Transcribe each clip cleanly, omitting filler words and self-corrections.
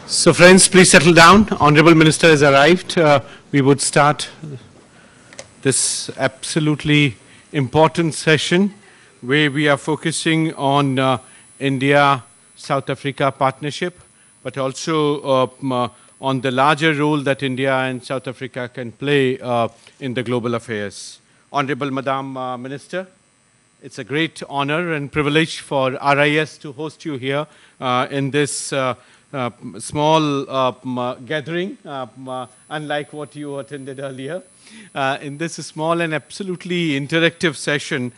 So friends, please settle down. Honorable Minister has arrived. We would start this absolutely important session where we are focusing on India-South Africa partnership, but also on the larger role that India and South Africa can play in the global affairs. Honorable Madam Minister, it's a great honor and privilege for RIS to host you here in this small gathering, unlike what you attended earlier. In this small and absolutely interactive session,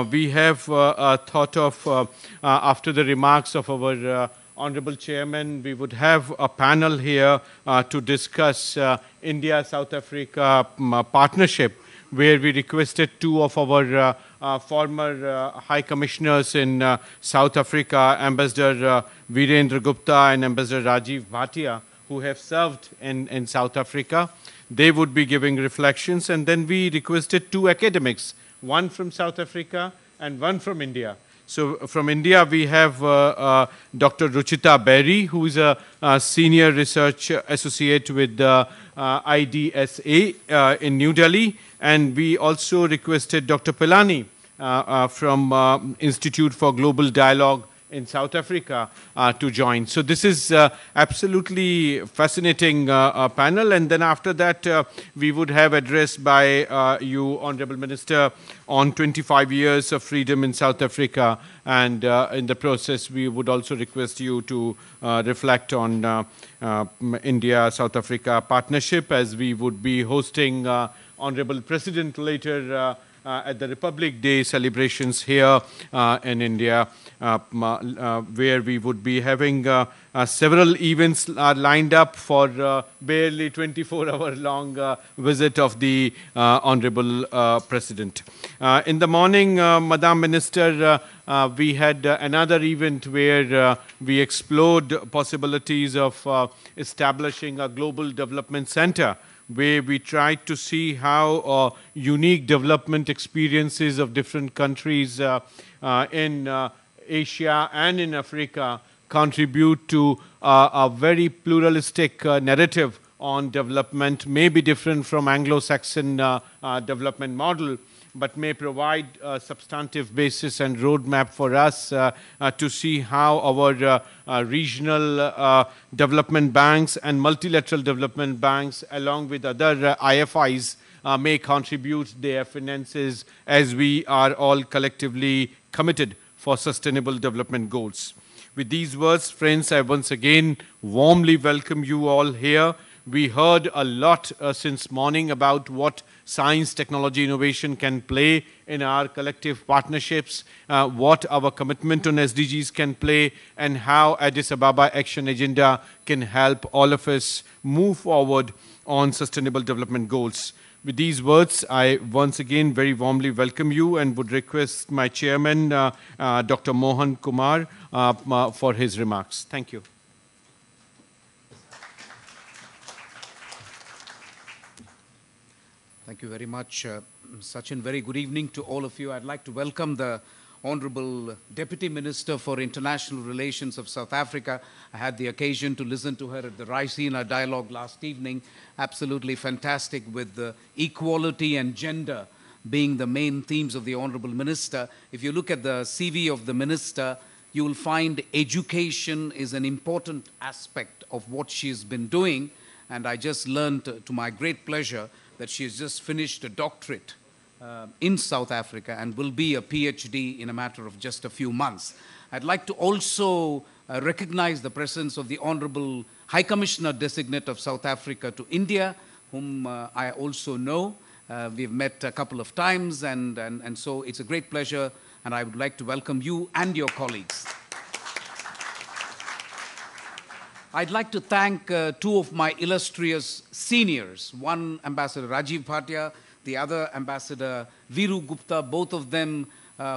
we have thought of, after the remarks of our Honorable Chairman, we would have a panel here to discuss India-South Africa partnership, where we requested two of our former High Commissioners in South Africa, Ambassador Virendra Gupta and Ambassador Rajiv Bhatia, who have served in South Africa. They would be giving reflections, and then we requested two academics, one from South Africa and one from India. So from India, we have Dr. Ruchita Beri, who is a senior research associate with IDSA in New Delhi. And we also requested Dr. Palani from Institute for Global Dialogue in South Africa to join. So this is absolutely fascinating panel. And then after that, we would have address by you, Honorable Minister, on 25 years of freedom in South Africa. And in the process, we would also request you to reflect on India-South Africa partnership, as we would be hosting Honorable President later at the Republic Day celebrations here in India, where we would be having several events lined up for barely 24-hour long visit of the Honorable President. In the morning, Madam Minister, we had another event where we explored possibilities of establishing a global development center, where we tried to see how unique development experiences of different countries in Asia and in Africa contribute to a very pluralistic narrative on development, may be different from Anglo-Saxon development model, but may provide a substantive basis and roadmap for us to see how our regional development banks and multilateral development banks, along with other IFIs, may contribute their finances as we are all collectively committed for sustainable development goals. With these words, friends, I once again warmly welcome you all here. We heard a lot since morning about what science, technology, innovation can play in our collective partnerships, what our commitment on SDGs can play, and how Addis Ababa Action Agenda can help all of us move forward on sustainable development goals. With these words, I once again very warmly welcome you and would request my chairman, Dr. Mohan Kumar, for his remarks. Thank you. Thank you very much, Sachin. Very good evening to all of you. I'd like to welcome the Honorable Deputy Minister for International Relations of South Africa. I had the occasion to listen to her at the Rajiv dialogue last evening. Absolutely fantastic, with the equality and gender being the main themes of the Honorable Minister. If you look at the CV of the Minister, you will find education is an important aspect of what she's been doing. And I just learned, to my great pleasure, that she has just finished a doctorate in South Africa and will be a PhD in a matter of just a few months. I'd like to also recognize the presence of the Honorable High Commissioner Designate of South Africa to India, whom I also know. We've met a couple of times, and so it's a great pleasure, and I would like to welcome you and your colleagues. I'd like to thank two of my illustrious seniors, one Ambassador Rajiv Bhatia, the other Ambassador Viru Gupta, both of them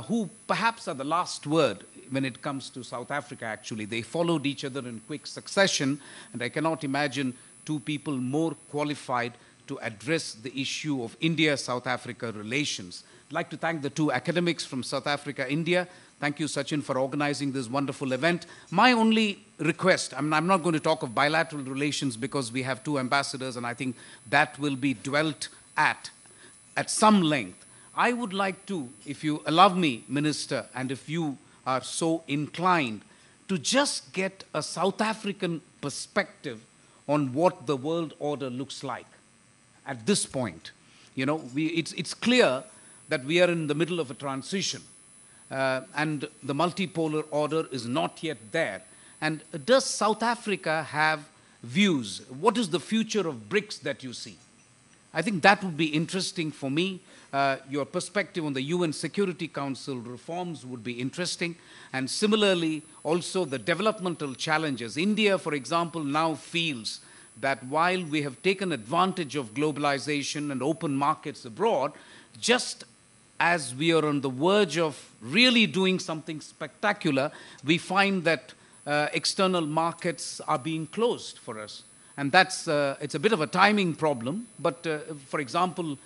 who perhaps are the last word when it comes to South Africa, actually. They followed each other in quick succession, and I cannot imagine two people more qualified to address the issue of India-South Africa relations. I'd like to thank the two academics from South Africa, India. Thank you, Sachin, for organizing this wonderful event. My only request, I'm not going to talk of bilateral relations because we have two ambassadors, and I think that will be dwelt at some length. I would like to, if you allow me, Minister, and if you are so inclined, to just get a South African perspective on what the world order looks like at this point. You know, it's clear that we are in the middle of a transition, and the multipolar order is not yet there. And does South Africa have views? What is the future of BRICS that you see? I think that would be interesting for me. Your perspective on the UN Security Council reforms would be interesting. And similarly, also the developmental challenges. India, for example, now feels that while we have taken advantage of globalization and open markets abroad, just as we are on the verge of really doing something spectacular, we find that external markets are being closed for us. And that's, it's a bit of a timing problem, but for example,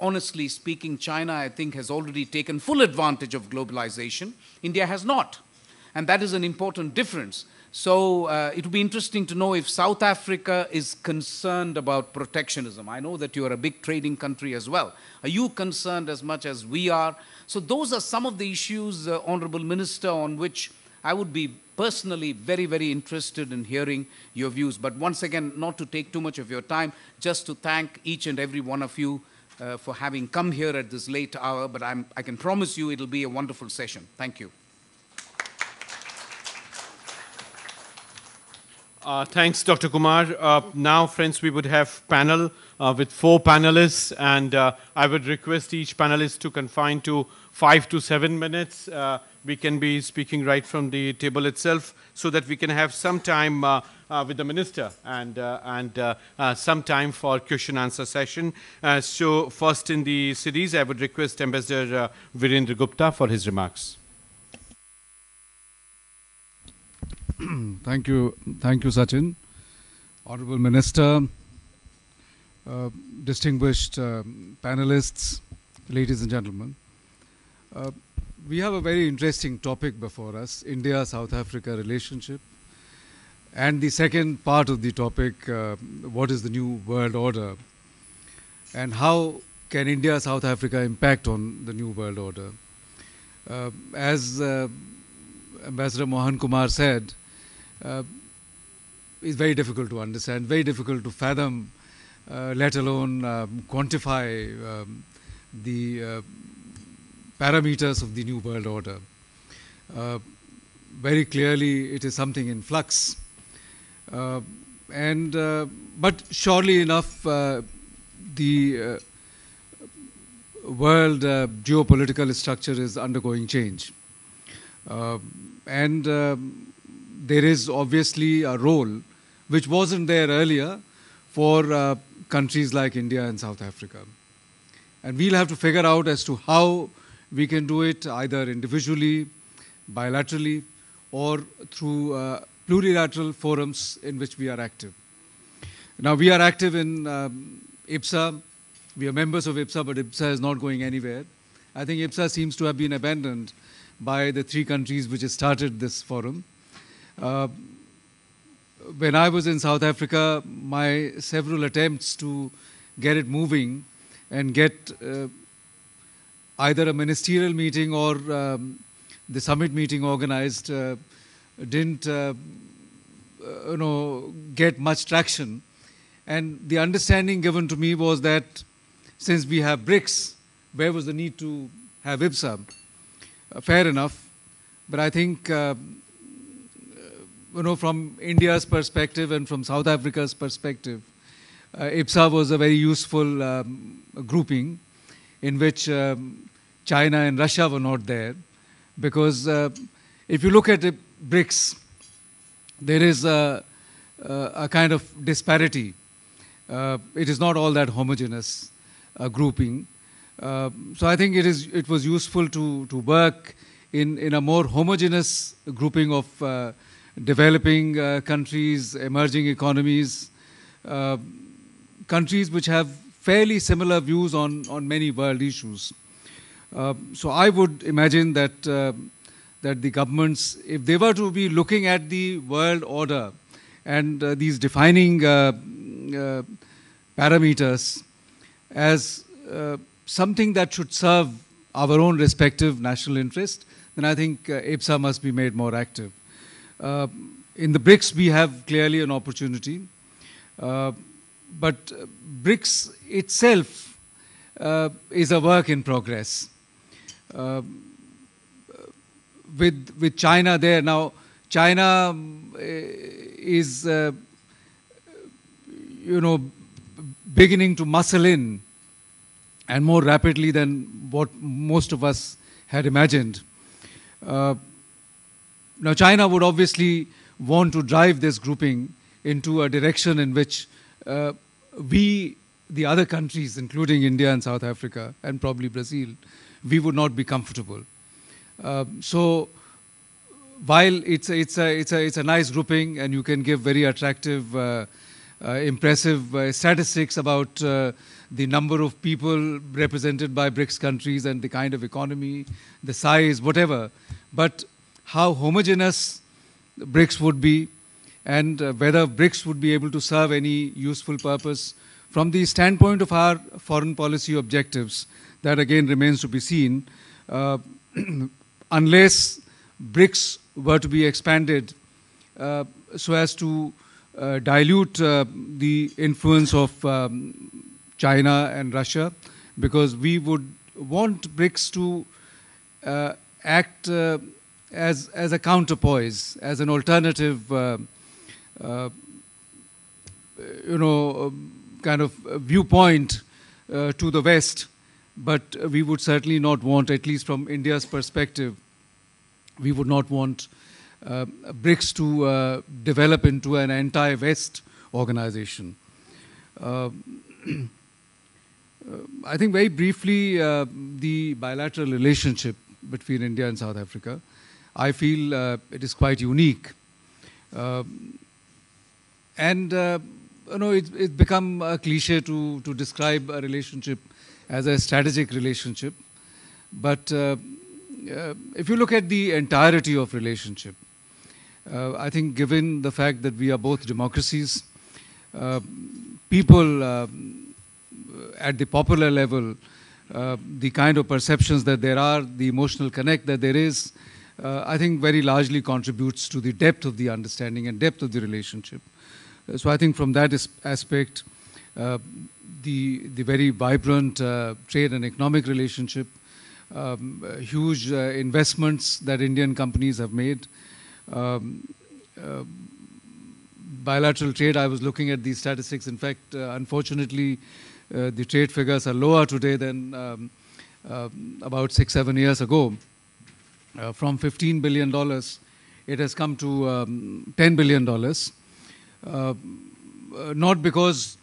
honestly speaking, China, I think, has already taken full advantage of globalization. India has not. And that is an important difference. So it would be interesting to know if South Africa is concerned about protectionism. I know that you are a big trading country as well. Are you concerned as much as we are? So those are some of the issues, Honorable Minister, on which I would be personally very, very interested in hearing your views. But once again, not to take too much of your time, just to thank each and every one of you for having come here at this late hour. But I can promise you it'll be a wonderful session. Thank you. Thanks, Dr. Kumar. Now, friends, we would have panel with 4 panelists, and I would request each panelist to confine to 5 to 7 minutes. We can be speaking right from the table itself, so that we can have some time with the minister and some time for question-answer session. So, first in the series, I would request Ambassador Virendra Gupta for his remarks. Thank you, Sachin. Honorable Minister, distinguished panelists, ladies and gentlemen. We have a very interesting topic before us, India-South Africa relationship. And the second part of the topic, what is the new world order? And how can India-South Africa impact on the new world order? As Ambassador Mohan Kumar said, is very difficult to understand, very difficult to fathom, let alone quantify the parameters of the new world order. Very clearly, it is something in flux. But surely enough, the world geopolitical structure is undergoing change. There is obviously a role which wasn't there earlier for countries like India and South Africa. And we'll have to figure out as to how we can do it either individually, bilaterally, or through plurilateral forums in which we are active. Now, we are active in IPSA. We are members of IPSA, but IPSA is not going anywhere. I think IPSA seems to have been abandoned by the 3 countries which have started this forum. When I was in South Africa, my several attempts to get it moving and get either a ministerial meeting or the summit meeting organized didn't get much traction. And the understanding given to me was that since we have BRICS, where was the need to have IPSA? Fair enough. But I think from India's perspective and from South Africa's perspective, IPSA was a very useful grouping in which China and Russia were not there. Because if you look at the BRICS, there is a kind of disparity. It is not all that homogeneous grouping. So I think it was useful to work in a more homogeneous grouping of developing countries, emerging economies, countries which have fairly similar views on many world issues. So I would imagine that that the governments, if they were to be looking at the world order and these defining parameters as something that should serve our own respective national interest, then I think IPSA must be made more active. In the BRICS, we have clearly an opportunity, but BRICS itself is a work in progress. With China there now, China is beginning to muscle in, and more rapidly than what most of us had imagined. Now China would obviously want to drive this grouping into a direction in which we, the other countries, including India and South Africa, and probably Brazil, we would not be comfortable. So while it's a nice grouping, and you can give very attractive, impressive statistics about the number of people represented by BRICS countries and the kind of economy, the size, whatever, but how homogeneous BRICS would be, and whether BRICS would be able to serve any useful purpose from the standpoint of our foreign policy objectives, that again remains to be seen. Unless BRICS were to be expanded so as to dilute the influence of China and Russia, because we would want BRICS to act as a counterpoise, as an alternative, kind of viewpoint to the West. But we would certainly not want, at least from India's perspective, we would not want BRICS to develop into an anti-West organization. I think very briefly, the bilateral relationship between India and South Africa, I feel it is quite unique. It's become a cliche to describe a relationship as a strategic relationship. But if you look at the entirety of relationship, I think given the fact that we are both democracies, people at the popular level, the kind of perceptions that there are, the emotional connect that there is, I think very largely contributes to the depth of the understanding and depth of the relationship. So I think from that aspect, the very vibrant trade and economic relationship, huge investments that Indian companies have made. Bilateral trade, I was looking at these statistics. In fact, unfortunately, the trade figures are lower today than about 6-7 years ago. From $15 billion, it has come to $10 billion. Not because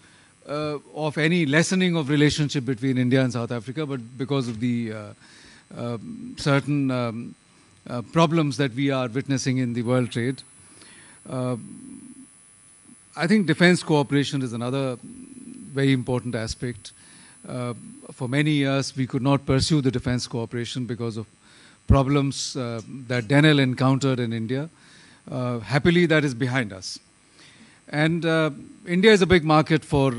of any lessening of relationship between India and South Africa, but because of the certain problems that we are witnessing in the world trade. I think defense cooperation is another very important aspect. For many years, we could not pursue the defense cooperation because of problems that Denel encountered in India. Happily, that is behind us. And India is a big market for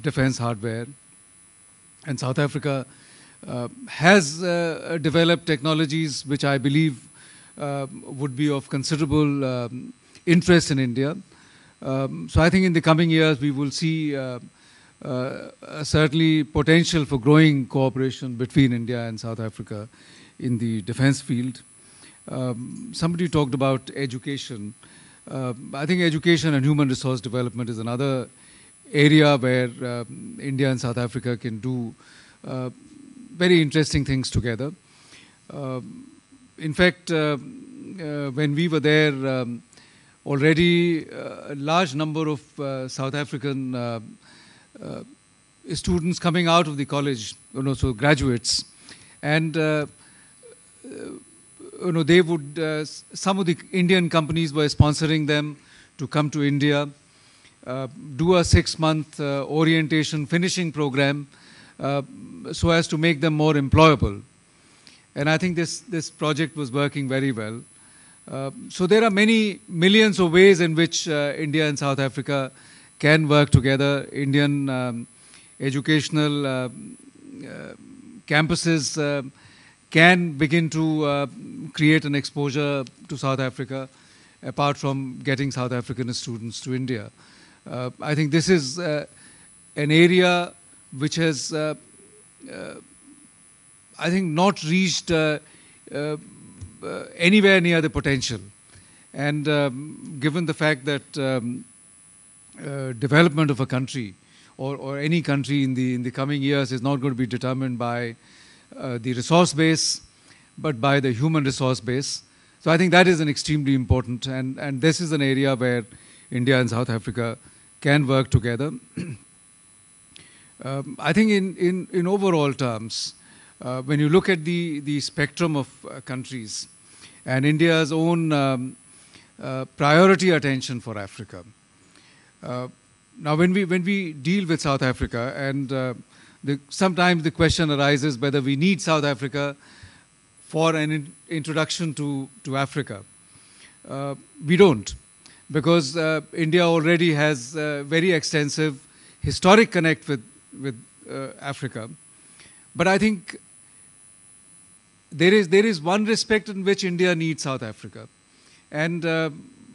defense hardware. And South Africa has developed technologies which I believe would be of considerable interest in India. So I think in the coming years we will see certainly potential for growing cooperation between India and South Africa in the defense field. Somebody talked about education. I think education and human resource development is another area where India and South Africa can do very interesting things together. In fact, when we were there, already a large number of South African students coming out of the college, so graduates, and they would, some of the Indian companies were sponsoring them to come to India, do a 6-month orientation finishing program so as to make them more employable. And I think this project was working very well. So there are many millions of ways in which India and South Africa can work together. Indian educational campuses can begin to create an exposure to South Africa, apart from getting South African students to India. I think this is an area which has, I think, not reached anywhere near the potential. And given the fact that development of a country or any country in the coming years is not going to be determined by the resource base, but by the human resource base. So I think that is an extremely important, and this is an area where India and South Africa can work together. I think in overall terms, when you look at the spectrum of countries and India's own priority attention for Africa. Now, when we deal with South Africa, and sometimes the question arises whether we need South Africa for an introduction to Africa. We don't, because India already has a very extensive historic connect with Africa. But I think there is one respect in which India needs South Africa. And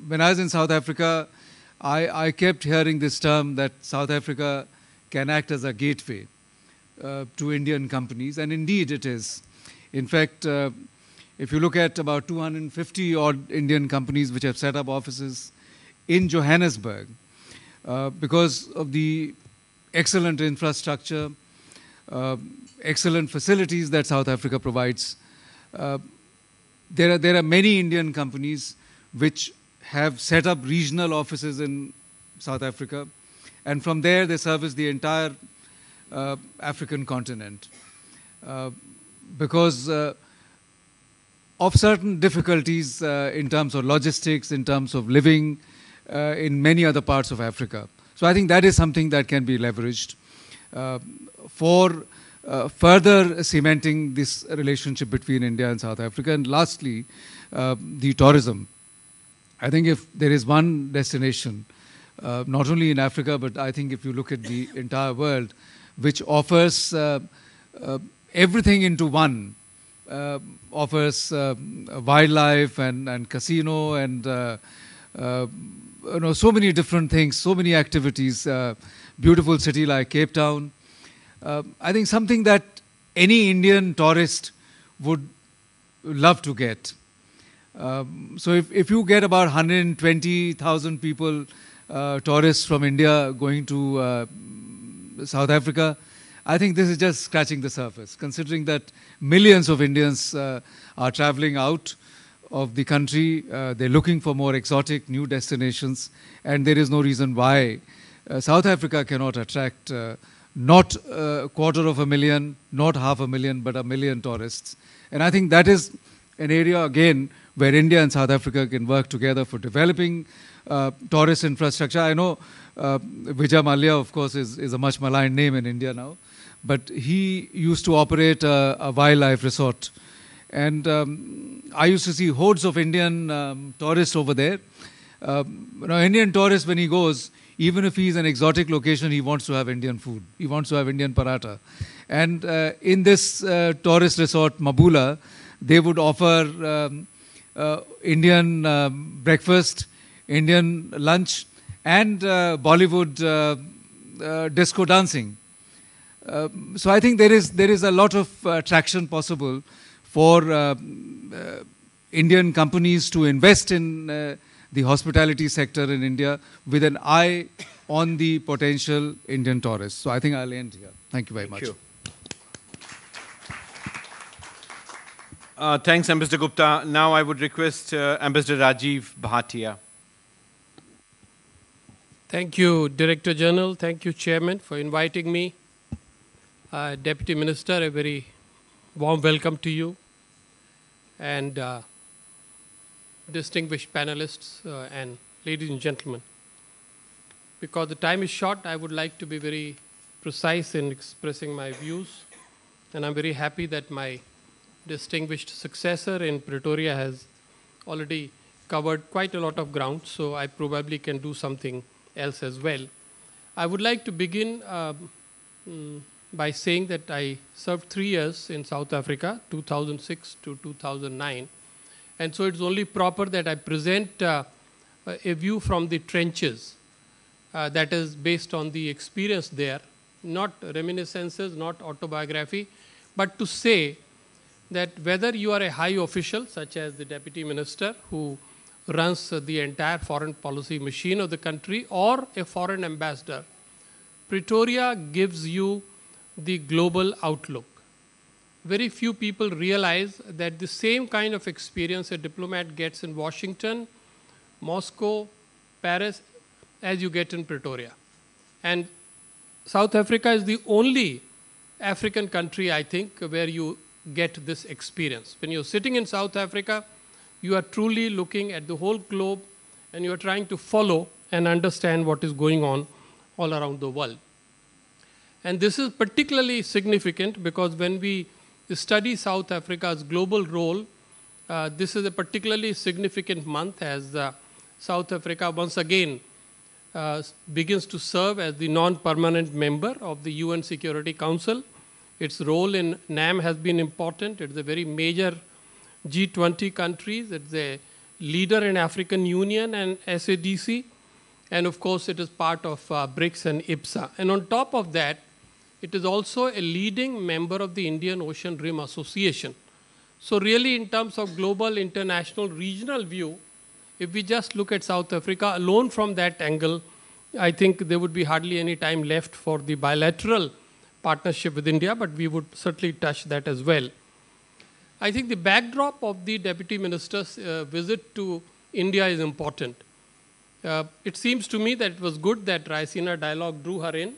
when I was in South Africa, I kept hearing this term that South Africa can act as a gateway to Indian companies, and indeed it is. In fact, if you look at about 250 odd Indian companies which have set up offices in Johannesburg, because of the excellent infrastructure, excellent facilities that South Africa provides, there are many Indian companies which have set up regional offices in South Africa, and from there they service the entire African continent. Because of certain difficulties in terms of logistics, in terms of living in many other parts of Africa. So I think that is something that can be leveraged for further cementing this relationship between India and South Africa. And lastly, the tourism. I think if there is one destination, not only in Africa, but I think if you look at the entire world, which offers everything into one, offers wildlife and casino and so many different things, so many activities, beautiful city like Cape Town. I think something that any Indian tourist would love to get. So if you get about 120,000 people, tourists from India going to South Africa, I think this is just scratching the surface, considering that millions of Indians are traveling out of the country. They're looking for more exotic new destinations, and there is no reason why South Africa cannot attract not 250,000, not 500,000, but 1 million tourists. And I think that is an area, again, where India and South Africa can work together for developing tourist infrastructure. I know Vijay Mallya, of course, is a much maligned name in India now, but he used to operate a wildlife resort. And I used to see hordes of Indian tourists over there. Indian tourist, when he goes, even if he's an exotic location, he wants to have Indian food. He wants to have Indian paratha. And in this tourist resort, Mhaule, they would offer Indian breakfast, Indian lunch, and Bollywood disco dancing. So I think there is a lot of traction possible for Indian companies to invest in the hospitality sector in India with an eye on the potential Indian tourists. So I think I'll end here. Thank you very much. Thank you. Thanks, Ambassador Gupta. Now I would request Ambassador Rajiv Bhatia. Thank you, Director General. Thank you, Chairman, for inviting me. Deputy Minister, a very warm welcome to you. And distinguished panelists and ladies and gentlemen. Because the time is short, I would like to be very precise in expressing my views. And I'm very happy that my distinguished successor in Pretoria has already covered quite a lot of ground, so I probably can do something else as well. I would like to begin by saying that I served 3 years in South Africa, 2006 to 2009. And so it's only proper that I present a view from the trenches that is based on the experience there, not reminiscences, not autobiography, but to say that whether you are a high official, such as the Deputy Minister, who runs the entire foreign policy machine of the country, or a foreign ambassador, Pretoria gives you the global outlook. Very few people realize that the same kind of experience a diplomat gets in Washington, Moscow, Paris, as you get in Pretoria. And South Africa is the only African country, I think, where you get this experience. When you're sitting in South Africa, you are truly looking at the whole globe and you are trying to follow and understand what is going on all around the world. And this is particularly significant because when we study South Africa's global role, this is a particularly significant month as South Africa once again begins to serve as the non-permanent member of the UN Security Council. Its role in NAM has been important. It's a very major G20 countries. It's a leader in African Union and SADC. And of course, it is part of BRICS and IPSA. And on top of that, it is also a leading member of the Indian Ocean Rim Association. So really, in terms of global, international, regional view, if we just look at South Africa alone from that angle, I think there would be hardly any time left for the bilateral partnership with India, but we would certainly touch that as well. I think the backdrop of the Deputy Minister's visit to India is important. It seems to me that it was good that Raisina dialogue drew her in,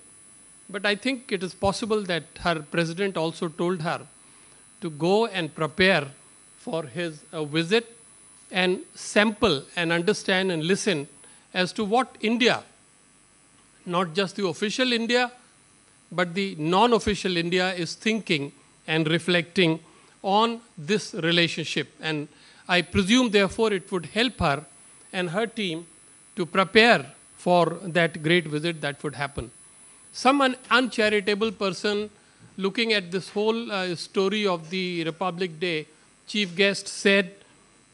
but I think it is possible that her president also told her to go and prepare for his visit and sample and understand and listen as to what India, not just the official India, but the non-official India is thinking and reflecting on this relationship. And I presume, therefore, it would help her and her team to prepare for that great visit that would happen. Some uncharitable person looking at this whole story of the Republic Day chief guest said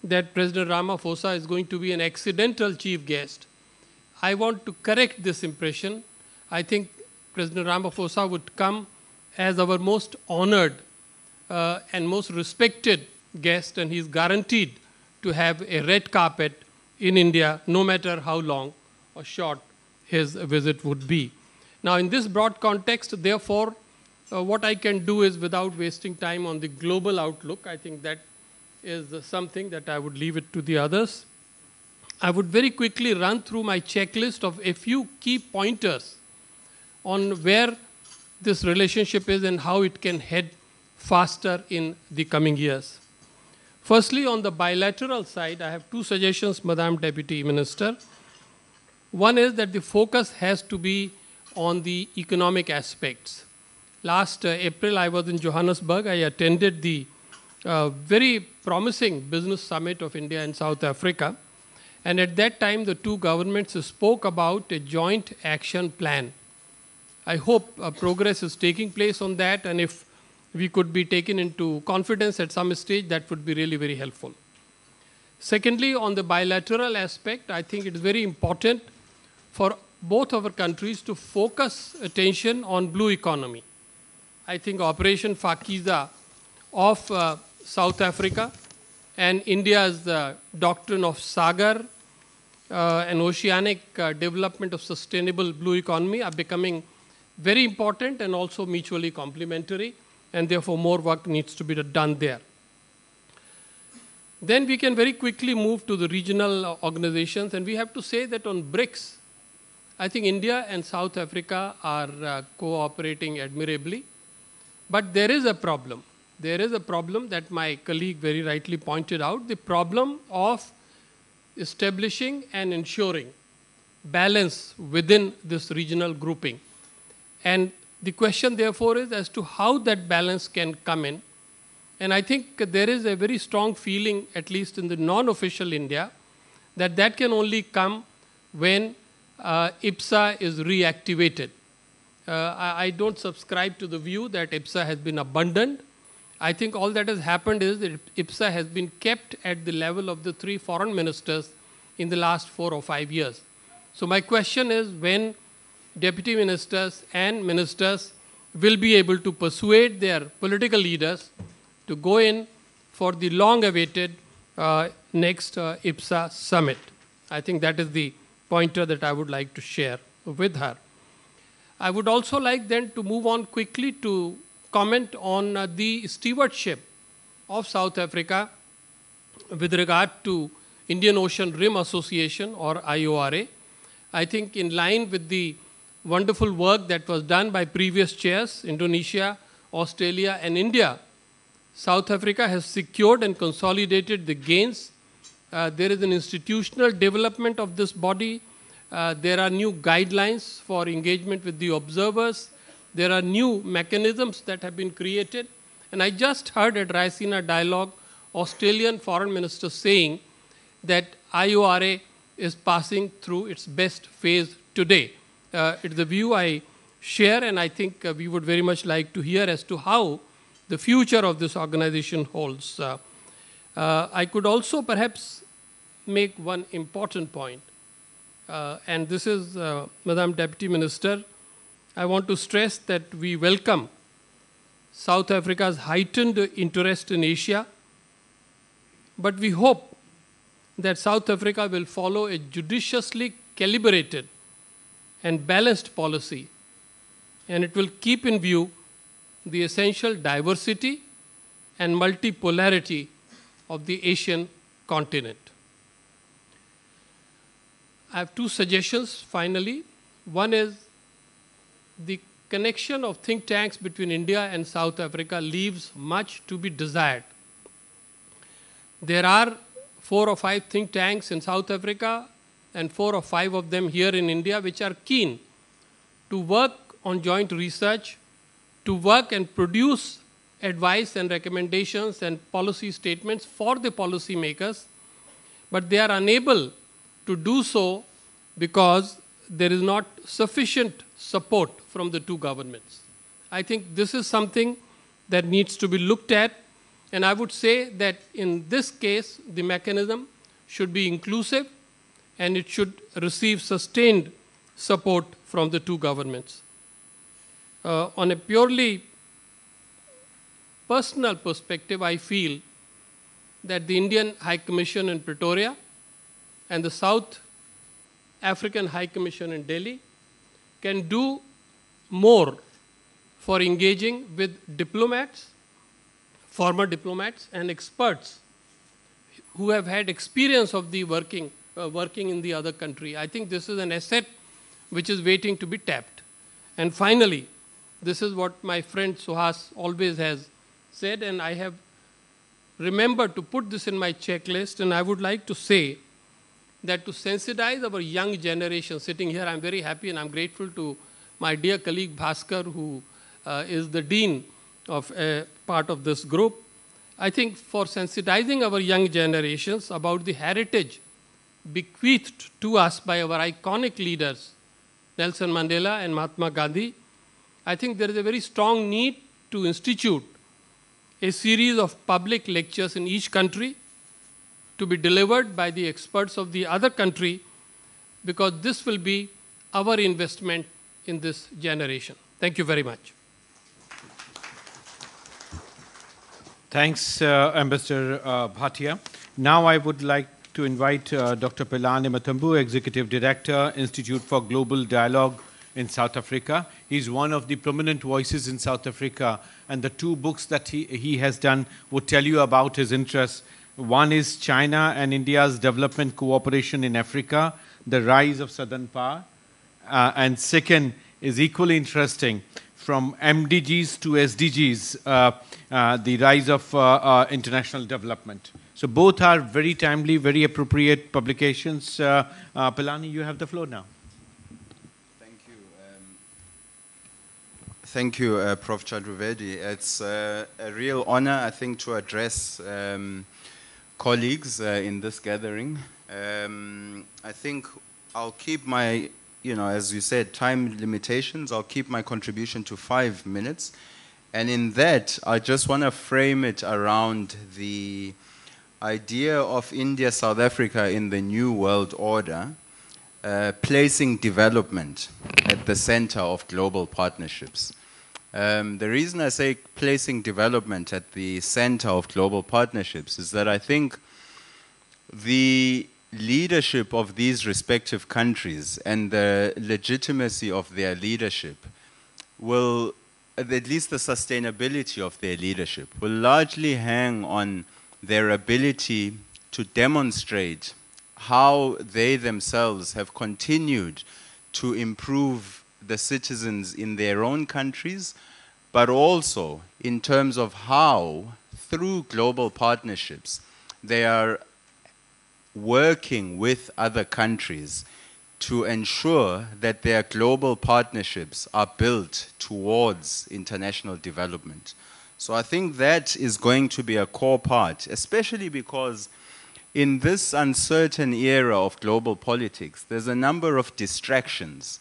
that President Ramaphosa is going to be an accidental chief guest. I want to correct this impression. I think President Ramaphosa would come as our most honored and most respected guest, and he's guaranteed to have a red carpet in India, no matter how long or short his visit would be. Now, in this broad context, therefore, what I can do is, without wasting time on the global outlook, I think that is something that I would leave it to the others. I would very quickly run through my checklist of a few key pointers on where this relationship is and how it can head faster in the coming years. Firstly, on the bilateral side, I have two suggestions, Madam Deputy Minister. One is that the focus has to be on the economic aspects. Last April, I was in Johannesburg. I attended the very promising business summit of India and South Africa. And at that time, the two governments spoke about a joint action plan. I hope progress is taking place on that, and if we could be taken into confidence at some stage, that would be really very helpful. Secondly, on the bilateral aspect, I think it is very important for both our countries to focus attention on blue economy. I think Operation Fakiza of South Africa and India's doctrine of Sagar and oceanic development of sustainable blue economy are becoming very important and also mutually complementary, and therefore more work needs to be done there. Then we can very quickly move to the regional organizations, and we have to say that on BRICS, I think India and South Africa are cooperating admirably, but there is a problem. There is a problem that my colleague very rightly pointed out, the problem of establishing and ensuring balance within this regional grouping. And the question, therefore, is as to how that balance can come in And I think there is a very strong feeling, at least in the non-official India, that that can only come when IPSA is reactivated. I don't subscribe to the view that IPSA has been abandoned. I think all that has happened is that IPSA has been kept at the level of the 3 foreign ministers in the last 4 or 5 years. So my question is, when deputy ministers and ministers will be able to persuade their political leaders to go in for the long-awaited next IPSA summit? I think that is the pointer that I would like to share with her. I would also like then to move on quickly to comment on the stewardship of South Africa with regard to Indian Ocean Rim Association, or IORA. I think in line with the wonderful work that was done by previous chairs, Indonesia, Australia, and India, South Africa has secured and consolidated the gains. There is an institutional development of this body. There are new guidelines for engagement with the observers. There are new mechanisms that have been created. And I just heard at Raisina Dialogue, Australian Foreign Minister saying that IORA is passing through its best phase today. It's a view I share, and I think we would very much like to hear as to how the future of this organization holds. I could also perhaps make one important point, and this is, Madam Deputy Minister, I want to stress that we welcome South Africa's heightened interest in Asia, but we hope that South Africa will follow a judiciously calibrated and balanced policy, and it will keep in view the essential diversity and multipolarity of the Asian continent. I have 2 suggestions finally. One is the connection of think tanks between India and South Africa leaves much to be desired. There are 4 or 5 think tanks in South Africa and 4 or 5 of them here in India which are keen to work on joint research, to work and produce advice and recommendations and policy statements for the policy makers, but they are unable to do so because there is not sufficient support from the 2 governments. I think this is something that needs to be looked at, and I would say that in this case, the mechanism should be inclusive and it should receive sustained support from the 2 governments. On a purely personal perspective, I feel that the Indian High Commission in Pretoria and the South African High Commission in Delhi can do more for engaging with diplomats, former diplomats, and experts who have had experience of the working in the other country. I think this is an asset which is waiting to be tapped. And finally, this is what my friend Suhas always has said, and I have remembered to put this in my checklist, and I would like to say that to sensitize our young generation sitting here, I'm very happy and I'm grateful to my dear colleague Bhaskar, who is the dean of a part of this group. I think for sensitizing our young generations about the heritage bequeathed to us by our iconic leaders, Nelson Mandela and Mahatma Gandhi, I think there is a very strong need to institute a series of public lectures in each country to be delivered by the experts of the other country, because this will be our investment in this generation. Thank you very much. Thanks, Ambassador Bhatia. Now I would like to invite Dr. Palani Mthembu, Executive Director, Institute for Global Dialogue in South Africa. He's one of the prominent voices in South Africa, and the 2 books that he has done would tell you about his interests. One is China and India's Development Cooperation in Africa, the Rise of Southern Power. And second is equally interesting, from MDGs to SDGs, the rise of international development. So both are very timely, very appropriate publications. Palani, you have the floor now. Thank you. Thank you, Prof. Chaturvedi. It's a real honor, I think, to address colleagues in this gathering. I think I'll keep my, as you said, time limitations. I'll keep my contribution to 5 minutes. And in that, I just want to frame it around the idea of India, South Africa in the New World Order, placing development at the center of global partnerships. The reason I say placing development at the center of global partnerships is that I think the leadership of these respective countries and the legitimacy of their leadership will, at least the sustainability of their leadership, will largely hang on their ability to demonstrate how they themselves have continued to improve the citizens in their own countries, but also in terms of how, through global partnerships, they are working with other countries to ensure that their global partnerships are built towards international development. So I think that is going to be a core part, especially because in this uncertain era of global politics, there's a number of distractions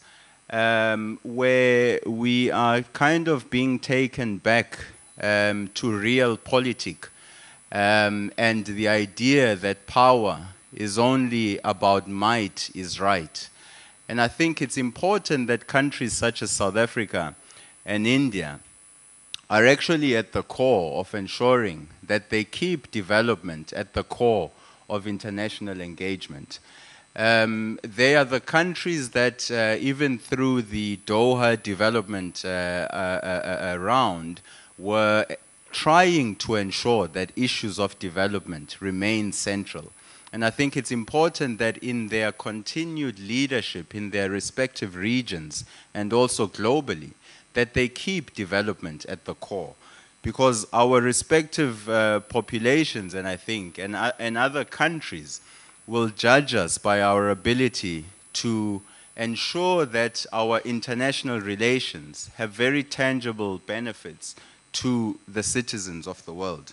where we are kind of being taken back to realpolitik and the idea that power is only about might is right. And I think it's important that countries such as South Africa and India are actually at the core of ensuring that they keep development at the core of international engagement. They are the countries that, even through the Doha development round, were trying to ensure that issues of development remain central. And I think it's important that in their continued leadership in their respective regions and also globally, that they keep development at the core. Because our respective populations, and I think, and other countries will judge us by our ability to ensure that our international relations have very tangible benefits to the citizens of the world.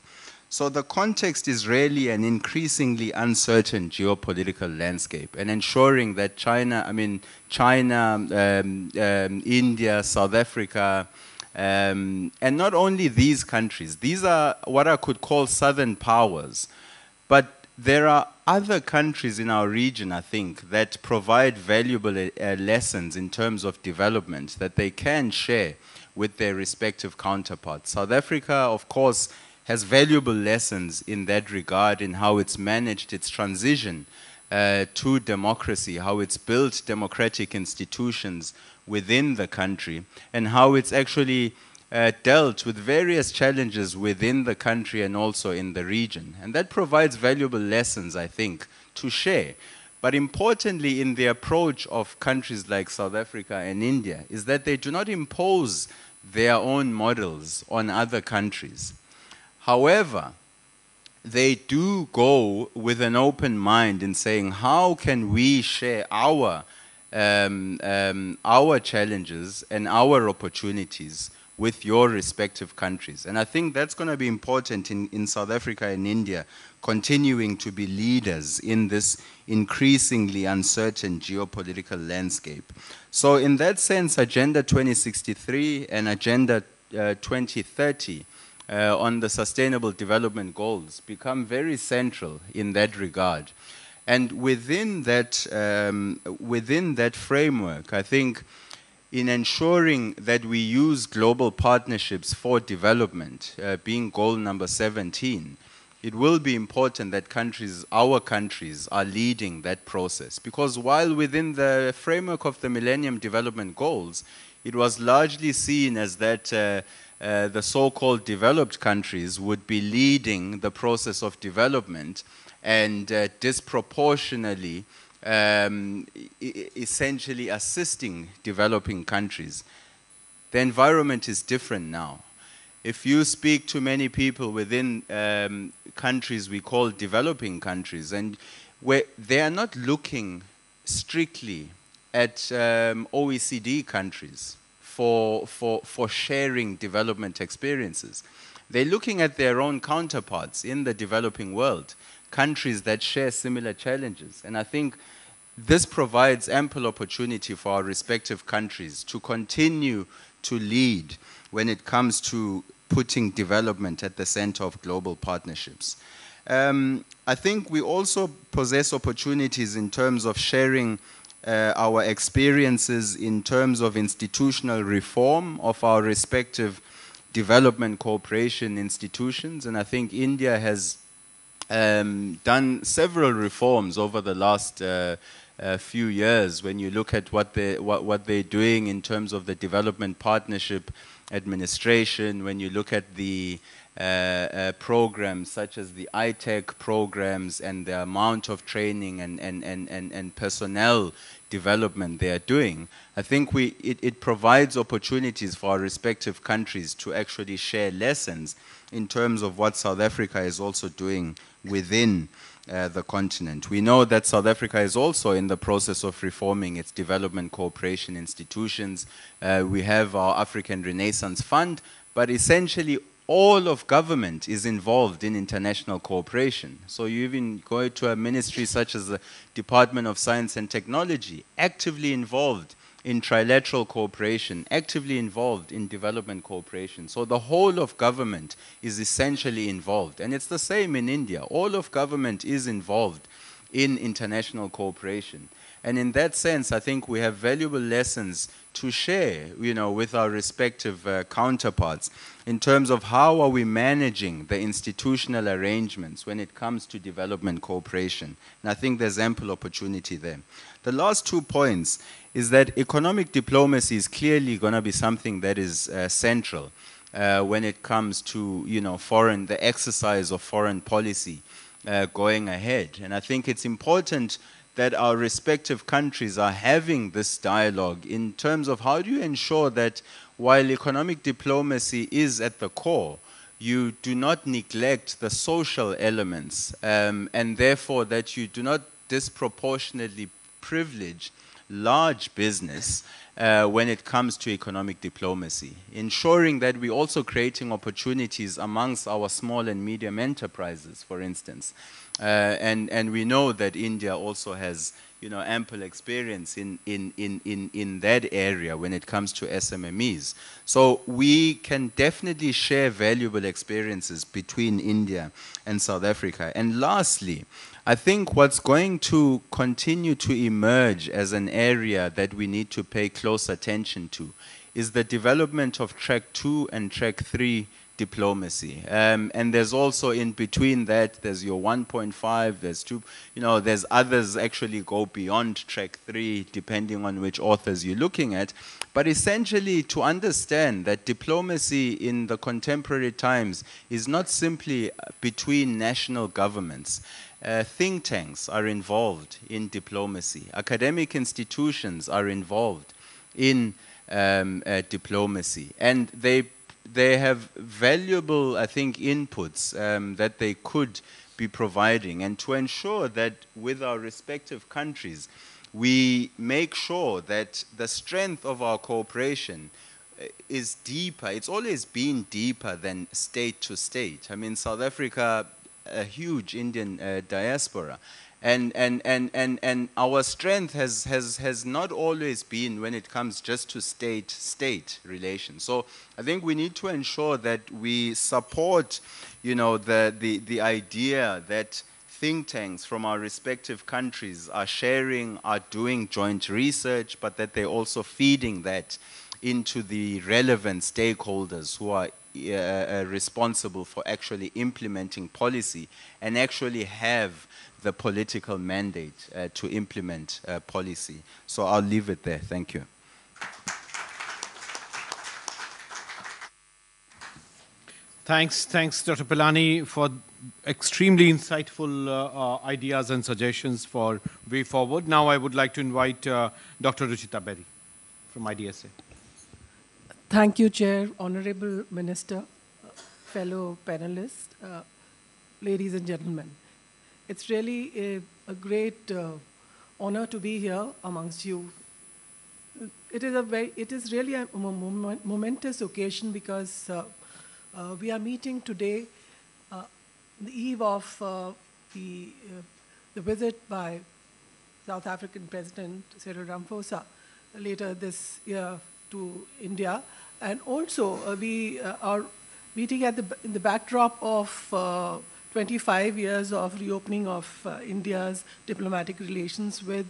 So the context is really an increasingly uncertain geopolitical landscape, and ensuring that China, India, South Africa, and not only these countries, these are what I could call southern powers, but there are other countries in our region, I think, that provide valuable lessons in terms of development that they can share with their respective counterparts. South Africa, of course, has valuable lessons in that regard in how it's managed its transition to democracy, how it's built democratic institutions within the country, and how it's actually dealt with various challenges within the country and also in the region. And that provides valuable lessons, I think, to share. But importantly, in the approach of countries like South Africa and India, is that they do not impose their own models on other countries. However, they do go with an open mind in saying, how can we share our challenges and our opportunities with your respective countries? And I think that's going to be important in South Africa and India, continuing to be leaders in this increasingly uncertain geopolitical landscape. So in that sense, Agenda 2063 and Agenda 2030 on the Sustainable Development Goals become very central in that regard. And within that framework, I think in ensuring that we use global partnerships for development, being goal number 17, it will be important that our countries are leading that process. Because while within the framework of the Millennium Development Goals, it was largely seen as that the so-called developed countries would be leading the process of development and disproportionately essentially assisting developing countries. The environment is different now. If you speak to many people within countries we call developing countries, and where they are not looking strictly at OECD countries for sharing development experiences. They're looking at their own counterparts in the developing world, countries that share similar challenges. And I think this provides ample opportunity for our respective countries to continue to lead when it comes to putting development at the center of global partnerships. I think we also possess opportunities in terms of sharing our experiences in terms of institutional reform of our respective development cooperation institutions. And I think India has done several reforms over the last few years when you look at what they're doing in terms of the development partnership administration, when you look at the programs such as the ITEC programs and the amount of training and personnel development they are doing, I think it provides opportunities for our respective countries to actually share lessons in terms of what South Africa is also doing within the continent. We know that South Africa is also in the process of reforming its development cooperation institutions. We have our African Renaissance Fund, but essentially all of government is involved in international cooperation. So you even go to a ministry such as the Department of Science and Technology, actively involved in trilateral cooperation, actively involved in development cooperation. So the whole of government is essentially involved. And it's the same in India. All of government is involved in international cooperation. And in that sense, I think we have valuable lessons to share, with our respective counterparts in terms of how are we managing the institutional arrangements when it comes to development cooperation. And I think there's ample opportunity there. The last 2 points is that economic diplomacy is clearly going to be something that is central when it comes to, the exercise of foreign policy going ahead. And I think it's important that our respective countries are having this dialogue in terms of how do you ensure that while economic diplomacy is at the core, you do not neglect the social elements, and therefore that you do not disproportionately privilege large business when it comes to economic diplomacy, ensuring that we're also creating opportunities amongst our small and medium enterprises, for instance. And we know that India also has ample experience in that area when it comes to SMMEs. So we can definitely share valuable experiences between India and South Africa. And lastly, I think what's going to continue to emerge as an area that we need to pay close attention to is the development of track 2 and track 3 diplomacy. And there's also in between that, there's your 1.5, there's 2, there's others actually go beyond track 3 depending on which authors you're looking at. But essentially to understand that diplomacy in the contemporary times is not simply between national governments. Think tanks are involved in diplomacy. Academic institutions are involved in diplomacy. And they have valuable, I think, inputs that they could be providing. And to ensure that with our respective countries, we make sure that the strength of our cooperation is deeper. It's always been deeper than state to state. I mean, South Africa, a huge Indian diaspora. And our strength has not always been when it comes just to state-state relations. So I think we need to ensure that we support, the idea that think tanks from our respective countries are sharing, are doing joint research, but that they're also feeding that into the relevant stakeholders who are responsible for actually implementing policy and actually have the political mandate to implement policy. So I'll leave it there. Thank you. Thanks, Dr. Palani, for extremely insightful ideas and suggestions for way forward. Now I would like to invite Dr. Ruchita Beri from IDSA. Thank you, Chair, Honorable Minister, fellow panelists, ladies and gentlemen. It's really a great honor to be here amongst you it is really a momentous occasion because we are meeting today, the eve of the visit by South African President Cyril Ramaphosa later this year to India, and also we are meeting in the backdrop of 25 years of reopening of India's diplomatic relations with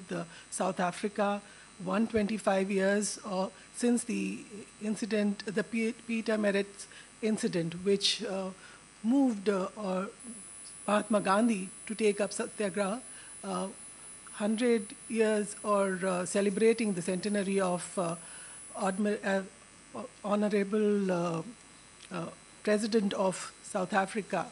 South Africa, 125 years since the incident, the Peter Meretz incident, which moved Mahatma Gandhi to take up Satyagraha, 100 years or celebrating the centenary of Honorable President of South Africa,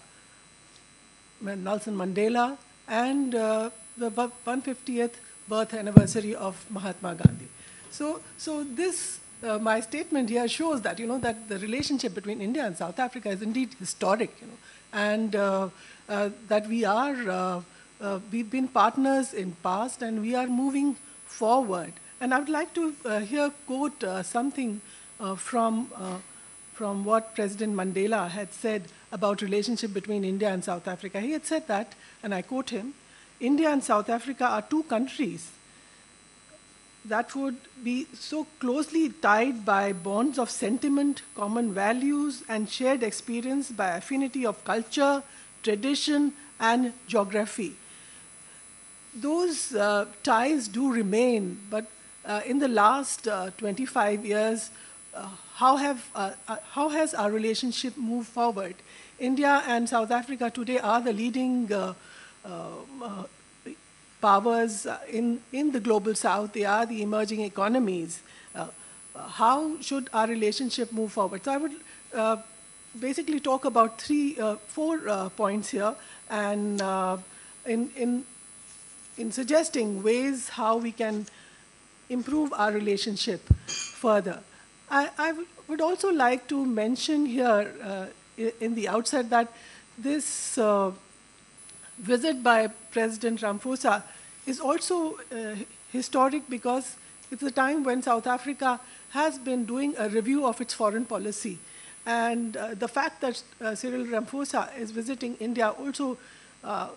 Nelson Mandela, and the 150th birth anniversary of Mahatma Gandhi. So this, my statement here shows that, that the relationship between India and South Africa is indeed historic, and that we've been partners in past and we are moving forward. And I would like to here quote something from what President Mandela had said about relationship between India and South Africa. He had said that, and I quote him, "India and South Africa are two countries that would be so closely tied by bonds of sentiment, common values, and shared experience by affinity of culture, tradition, and geography." Those ties do remain, but in the last 25 years, how has our relationship moved forward? India and South Africa today are the leading powers in the global south. They are the emerging economies. How should our relationship move forward? So I would basically talk about four points here, and in suggesting ways how we can improve our relationship further. I would also like to mention here in the outset that this visit by President Ramaphosa is also historic because it's a time when South Africa has been doing a review of its foreign policy. And the fact that Cyril Ramaphosa is visiting India also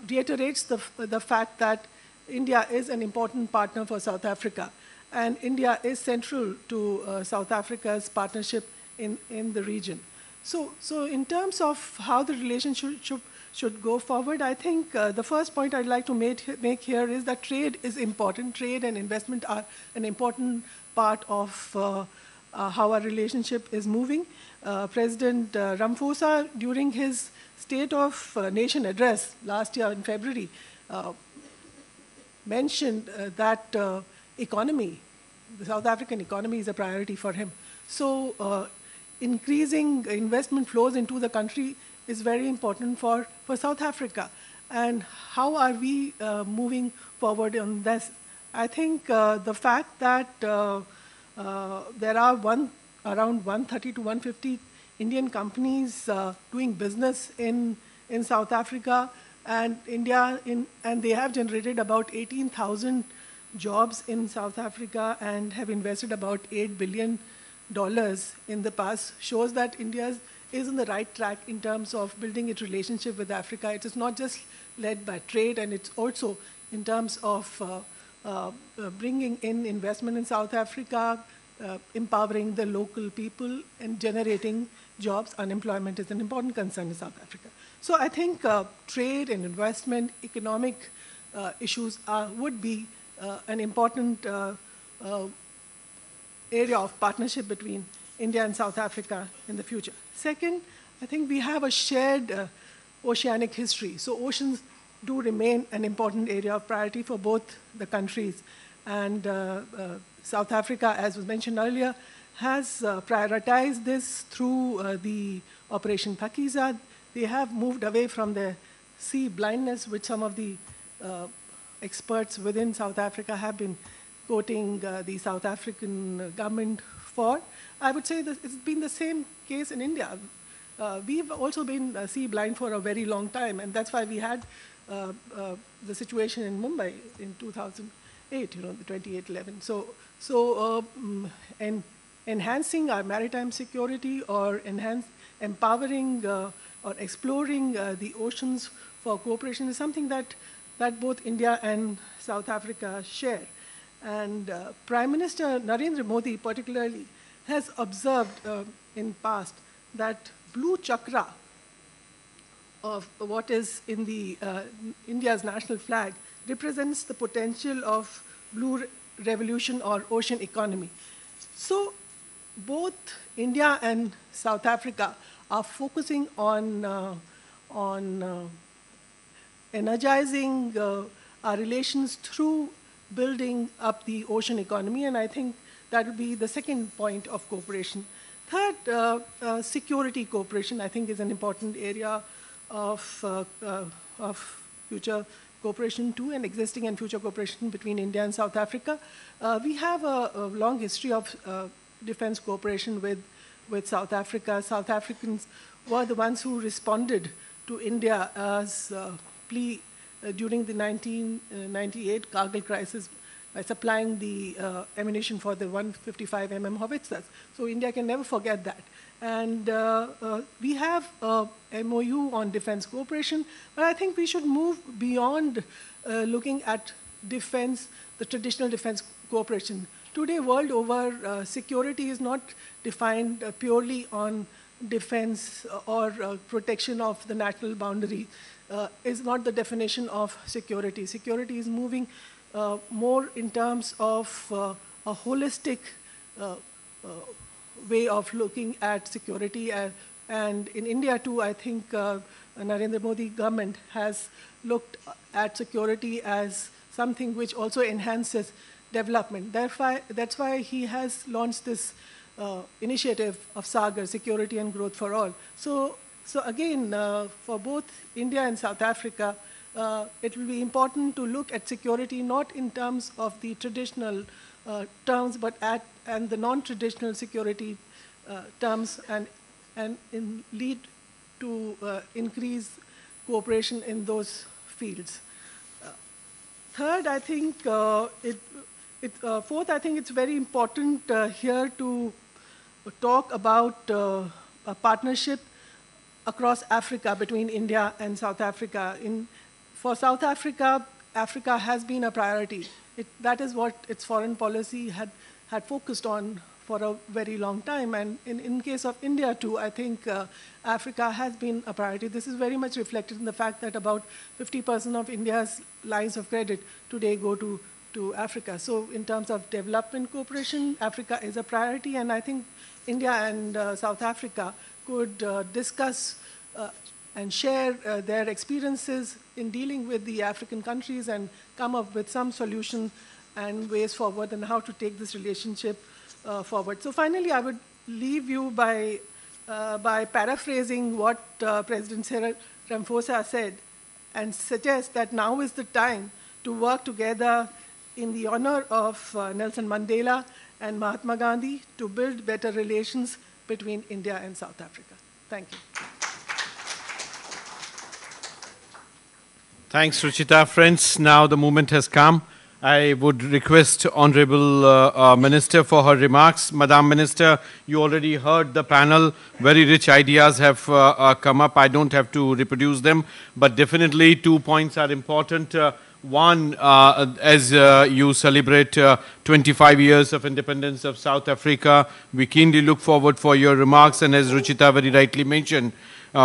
reiterates the fact that India is an important partner for South Africa. And India is central to South Africa's partnership in the region. So in terms of how the relationship should go forward, I think the first point I'd like to make here is that trade is important. Trade and investment are an important part of how our relationship is moving. President Ramaphosa, during his State of Nation address last year in February, mentioned that economy, the South African economy, is a priority for him. So increasing investment flows into the country is very important for South Africa. And how are we moving forward on this? I think the fact that there are around 130 to 150 Indian companies doing business in South Africa and India, and they have generated about 18,000 jobs in South Africa and have invested about $8 billion in the past, shows that India is on the right track in terms of building its relationship with Africa. It is not just led by trade, and it's also in terms of bringing in investment in South Africa, empowering the local people, and generating jobs. Unemployment is an important concern in South Africa. So I think trade and investment, economic issues would be an important area of partnership between India and South Africa in the future. Second, I think we have a shared oceanic history. So oceans do remain an important area of priority for both the countries. And South Africa, as was mentioned earlier, has prioritized this through the Operation Pakiza. They have moved away from the sea blindness, which some of the experts within South Africa have been quoting the South African government for. I would say that it's been the same case in India. We've also been sea blind for a very long time, and that's why we had the situation in Mumbai in 2008. 8, the 2811. Enhancing our maritime security or empowering or exploring the oceans for cooperation is something that both India and South Africa share. And Prime Minister Narendra Modi particularly has observed in past that blue chakra of what is in the India's national flag represents the potential of blue revolution or ocean economy. So both India and South Africa are focusing on energizing our relations through building up the ocean economy, and I think that will be the second point of cooperation. Third, security cooperation, I think, is an important area of future cooperation too, and existing and future cooperation between India and South Africa. We have a long history of defense cooperation with South Africa. South Africans were the ones who responded to India's plea during the 1998 Kargil crisis by supplying the ammunition for the 155 mm howitzers. So India can never forget that. And we have a MOU on defense cooperation, but I think we should move beyond looking at defense, the traditional defense cooperation. Today, world over, security is not defined purely on defense or protection of the national boundary. Is not the definition of security. Security is moving more in terms of a holistic way of looking at security. And in India too, I think Narendra Modi government has looked at security as something which also enhances development. That's why he has launched this initiative of SAGAR, Security and Growth for All. So again, for both India and South Africa, it will be important to look at security not in terms of the traditional terms, but and the non-traditional security terms, and lead to increase cooperation in those fields. Third, I think fourth, I think it's very important here to talk about a partnership across Africa between India and South Africa. For South Africa, Africa has been a priority. That is what its foreign policy had focused on for a very long time. And in case of India too, I think Africa has been a priority. This is very much reflected in the fact that about 50% of India's lines of credit today go to Africa. So in terms of development cooperation, Africa is a priority, and I think India and South Africa could discuss and share their experiences in dealing with the African countries and come up with some solution and ways forward and how to take this relationship forward. So finally, I would leave you by paraphrasing what President Cyril Ramaphosa said, and suggest that now is the time to work together in the honor of Nelson Mandela and Mahatma Gandhi to build better relations between India and South Africa. Thank you. Thanks, Ruchita. Friends, now the moment has come. I would request Honorable Minister for her remarks. Madam Minister, you already heard the panel. Very rich ideas have come up. I don't have to reproduce them, but definitely 2 points are important. One, as you celebrate 25 years of independence of South Africa, we keenly look forward for your remarks. And as Ruchita very rightly mentioned,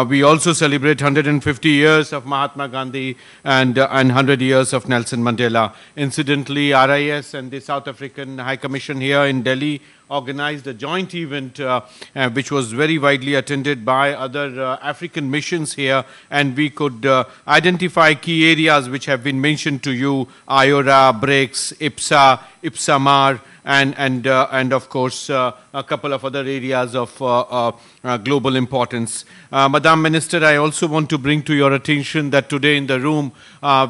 we also celebrate 150 years of Mahatma Gandhi and 100 years of Nelson Mandela. Incidentally, RIS and the South African High Commission here in Delhi organized a joint event which was very widely attended by other African missions here, and we could identify key areas which have been mentioned to you: IORA, BRICS, IPSA, IPSAMAR, and of course a couple of other areas of global importance. Madam Minister, I also want to bring to your attention that today in the room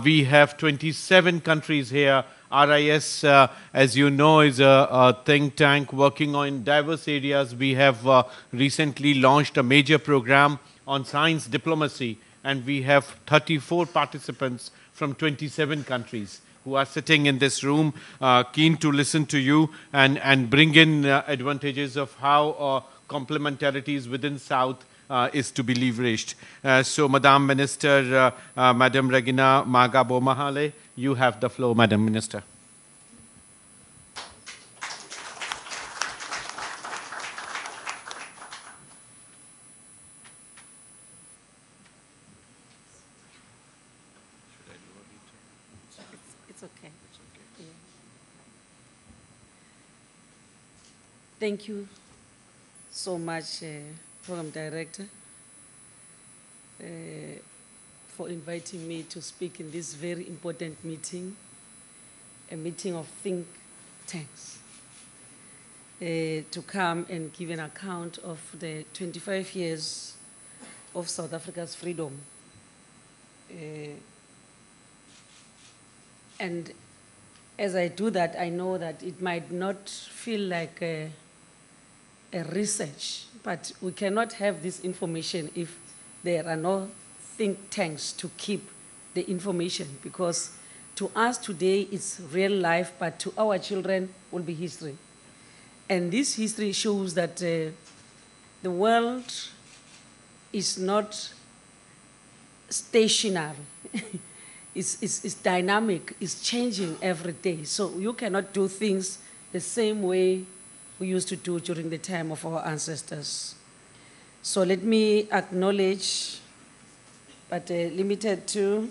we have 27 countries here. RIS, as you know, is a think tank working on diverse areas. We have recently launched a major program on science diplomacy, and we have 34 participants from 27 countries. who are sitting in this room, keen to listen to you and bring in advantages of how complementarities within South is to be leveraged. So, Madam Minister, Madam Reginah Makgabo Mhaule, you have the floor, Madam Minister. It's okay. Yeah. Thank you so much, Program Director, for inviting me to speak in this very important meeting, a meeting of think tanks, to come and give an account of the 25 years of South Africa's freedom. And as I do that, I know that it might not feel like a research, but we cannot have this information if there are no think tanks to keep the information, because to us today it's real life, but to our children will be history. And this history shows that the world is not stationary. It's dynamic, it's changing every day. So you cannot do things the same way we used to do during the time of our ancestors. So let me acknowledge, but limited to,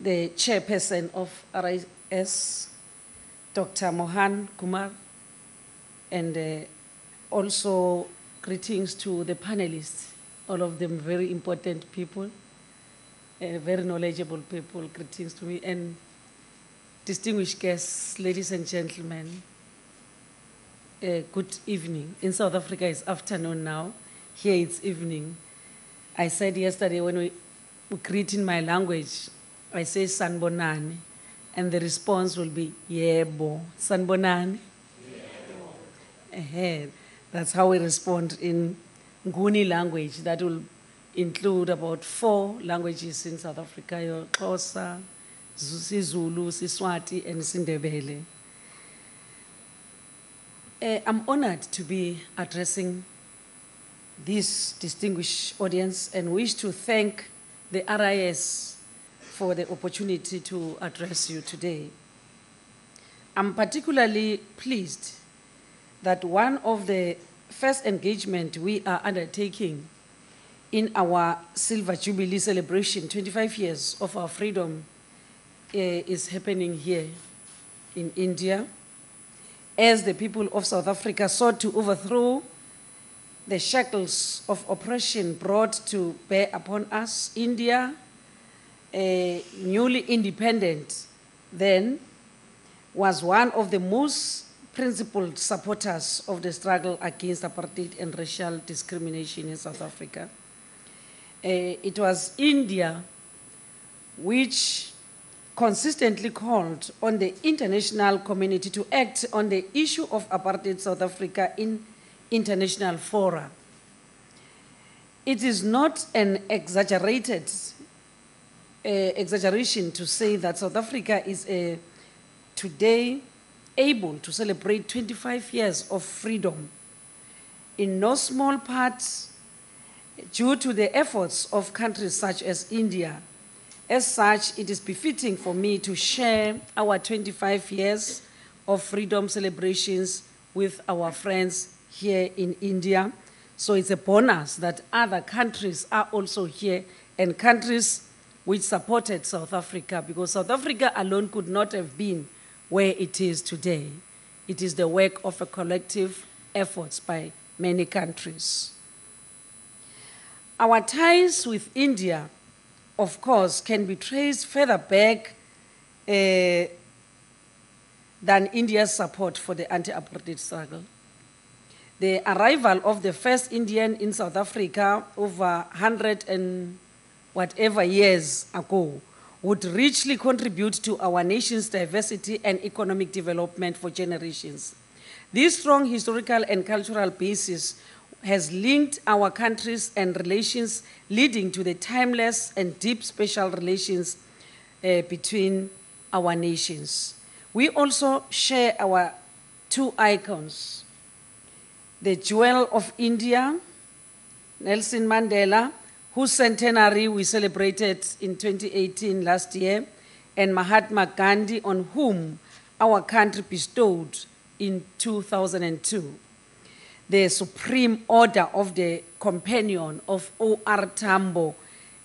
the chairperson of RIS, Dr. Mohan, Kumar, and also greetings to the panelists, all of them very important people. Very knowledgeable people, greetings to me, and distinguished guests, ladies and gentlemen, good evening. In South Africa, it's afternoon now. Here it's evening. I said yesterday when we greet in my language, I say sanbonani, and the response will be yebo. Sanbonani? Yebo. That's how we respond in Nguni language. That will include about 4 languages in South Africa: Xhosa, Zulu, Siswati, and Sindebele. I'm honored to be addressing this distinguished audience and wish to thank the RIS for the opportunity to address you today. I'm particularly pleased that one of the first engagement we are undertaking in our Silver Jubilee celebration, 25 years of our freedom, is happening here in India, as the people of South Africa sought to overthrow the shackles of oppression brought to bear upon us. India, newly independent then, was one of the most principled supporters of the struggle against apartheid and racial discrimination in South Africa. It was India which consistently called on the international community to act on the issue of apartheid South Africa in international fora. It is not an exaggerated exaggeration to say that South Africa is today able to celebrate 25 years of freedom, in no small part due to the efforts of countries such as India. As such, it is befitting for me to share our 25 years of freedom celebrations with our friends here in India. So it's a bonus that other countries are also here, and countries which supported South Africa, because South Africa alone could not have been where it is today. It is the work of a collective efforts by many countries. Our ties with India, of course, can be traced further back than India's support for the anti-apartheid struggle. The arrival of the first Indian in South Africa over 100 and whatever years ago would richly contribute to our nation's diversity and economic development for generations. This strong historical and cultural basis has linked our countries and relations, leading to the timeless and deep special relations between our nations. We also share our two icons, the jewel of India, Nelson Mandela, whose centenary we celebrated in 2018 last year, and Mahatma Gandhi, on whom our country bestowed in 2002. The Supreme Order of the Companion of O.R. Tambo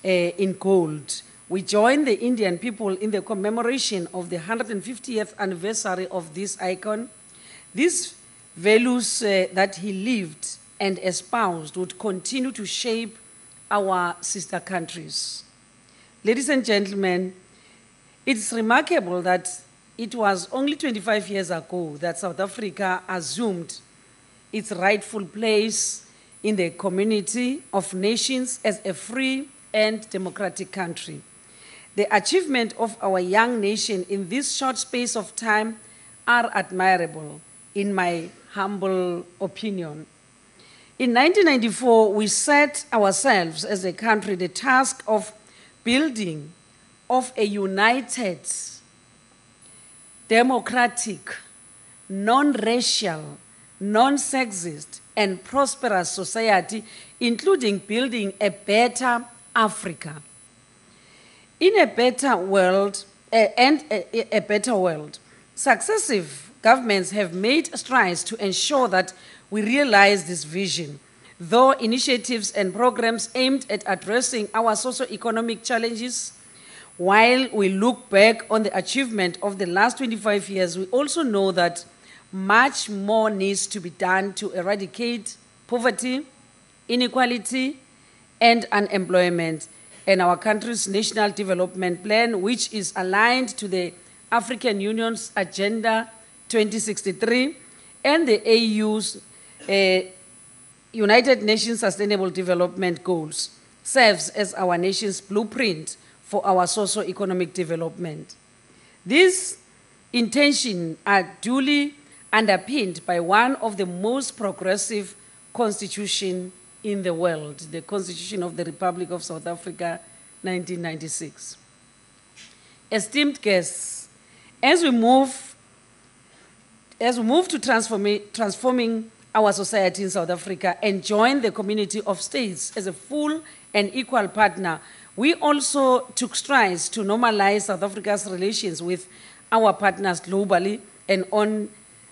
in gold. We join the Indian people in the commemoration of the 150th anniversary of this icon. These values that he lived and espoused would continue to shape our sister countries. Ladies and gentlemen, it's remarkable that it was only 25 years ago that South Africa assumed its rightful place in the community of nations as a free and democratic country. The achievement of our young nation in this short space of time are admirable, in my humble opinion. In 1994, we set ourselves as a country the task of building of a united, democratic, non-racial, non-sexist, and prosperous society, including building a better Africa. In a better world, a better world, successive governments have made strides to ensure that we realize this vision, though initiatives and programs aimed at addressing our socio-economic challenges. While we look back on the achievement of the last 25 years, we also know that much more needs to be done to eradicate poverty, inequality, and unemployment. And our country's National Development Plan, which is aligned to the African Union's Agenda 2063 and the AU's United Nations Sustainable Development Goals, serves as our nation's blueprint for our socio-economic development. These intentions are duly underpinned by one of the most progressive constitutions in the world, the Constitution of the Republic of South Africa, 1996. Esteemed guests, as we move to transforming our society in South Africa and join the community of states as a full and equal partner, we also took strides to normalize South Africa's relations with our partners globally and on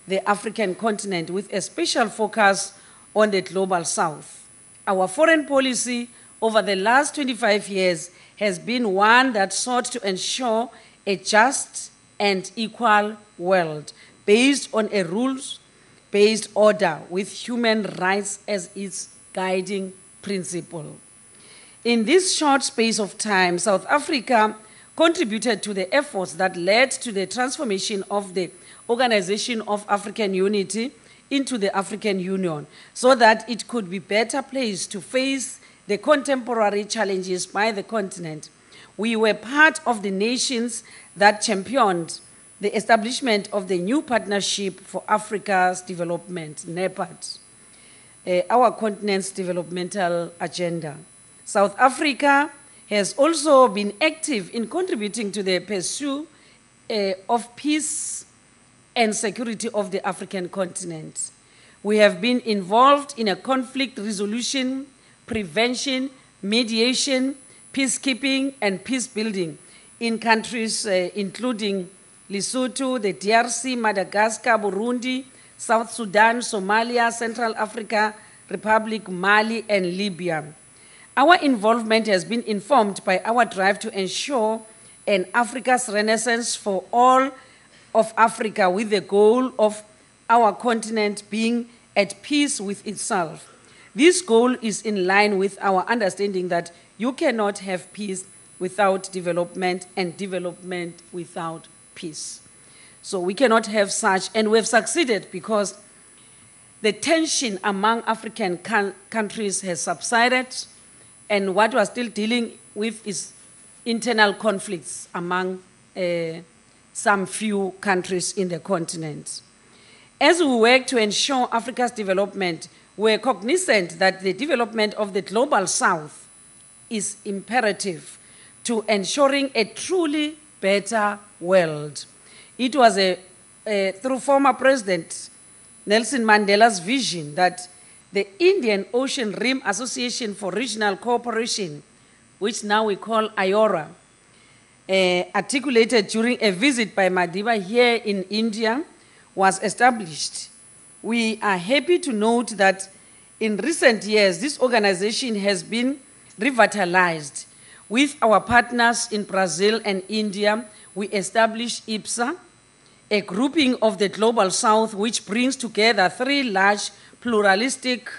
the African continent, with a special focus on the global south. Our foreign policy over the last 25 years has been one that sought to ensure a just and equal world based on a rules-based order with human rights as its guiding principle. In this short space of time, South Africa contributed to the efforts that led to the transformation of the Organization of African Unity into the African Union, so that it could be better placed to face the contemporary challenges by the continent. We were part of the nations that championed the establishment of the new Partnership for Africa's Development, NEPAD, our continent's developmental agenda. South Africa has also been active in contributing to the pursuit of peace and security of the African continent. We have been involved in a conflict resolution, prevention, mediation, peacekeeping, and peace building in countries including Lesotho, the DRC, Madagascar, Burundi, South Sudan, Somalia, Central Africa Republic, Mali, and Libya. Our involvement has been informed by our drive to ensure an Africa's renaissance for all of Africa, with the goal of our continent being at peace with itself. This goal is in line with our understanding that you cannot have peace without development and development without peace. So we cannot have such, and we've succeeded because the tension among African countries has subsided, and what we're still dealing with is internal conflicts among some few countries in the continent. As we work to ensure Africa's development, we're cognizant that the development of the global south is imperative to ensuring a truly better world. It was through former President Nelson Mandela's vision that the Indian Ocean Rim Association for Regional Cooperation, which now we call IORA, articulated during a visit by Madiba here in India, was established. We are happy to note that in recent years, this organization has been revitalized. With our partners in Brazil and India, we established IPSA, a grouping of the Global South which brings together 3 large pluralistic,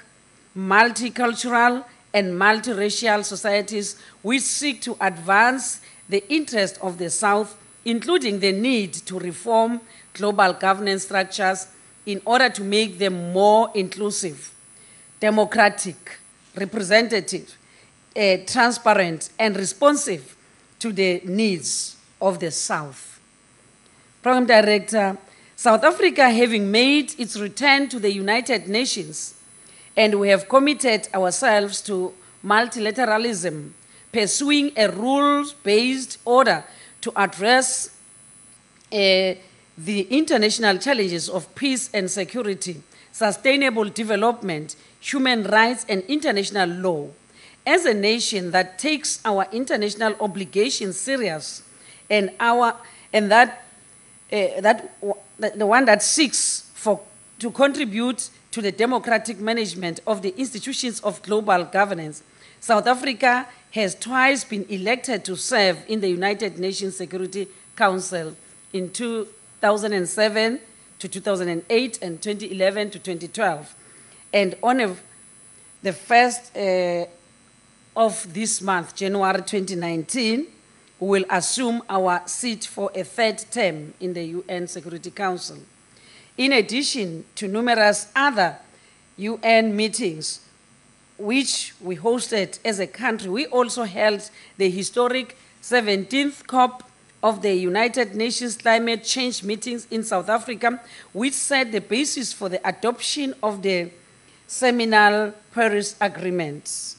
multicultural, and multiracial societies which seek to advance the interest of the South, including the need to reform global governance structures in order to make them more inclusive, democratic, representative, transparent, and responsive to the needs of the South. Program Director, South Africa having made its return to the United Nations, and we have committed ourselves to multilateralism, pursuing a rules-based order to address the international challenges of peace and security, sustainable development, human rights, and international law. As a nation that takes our international obligations serious, and the one that seeks to contribute to the democratic management of the institutions of global governance, South Africa has twice been elected to serve in the United Nations Security Council in 2007 to 2008 and 2011 to 2012. And on the 1st of this month, January 2019, we will assume our seat for a 3rd term in the UN Security Council. In addition to numerous other UN meetings, which we hosted as a country, we also held the historic 17th COP of the United Nations Climate Change meetings in South Africa, which set the basis for the adoption of the seminal Paris Agreement.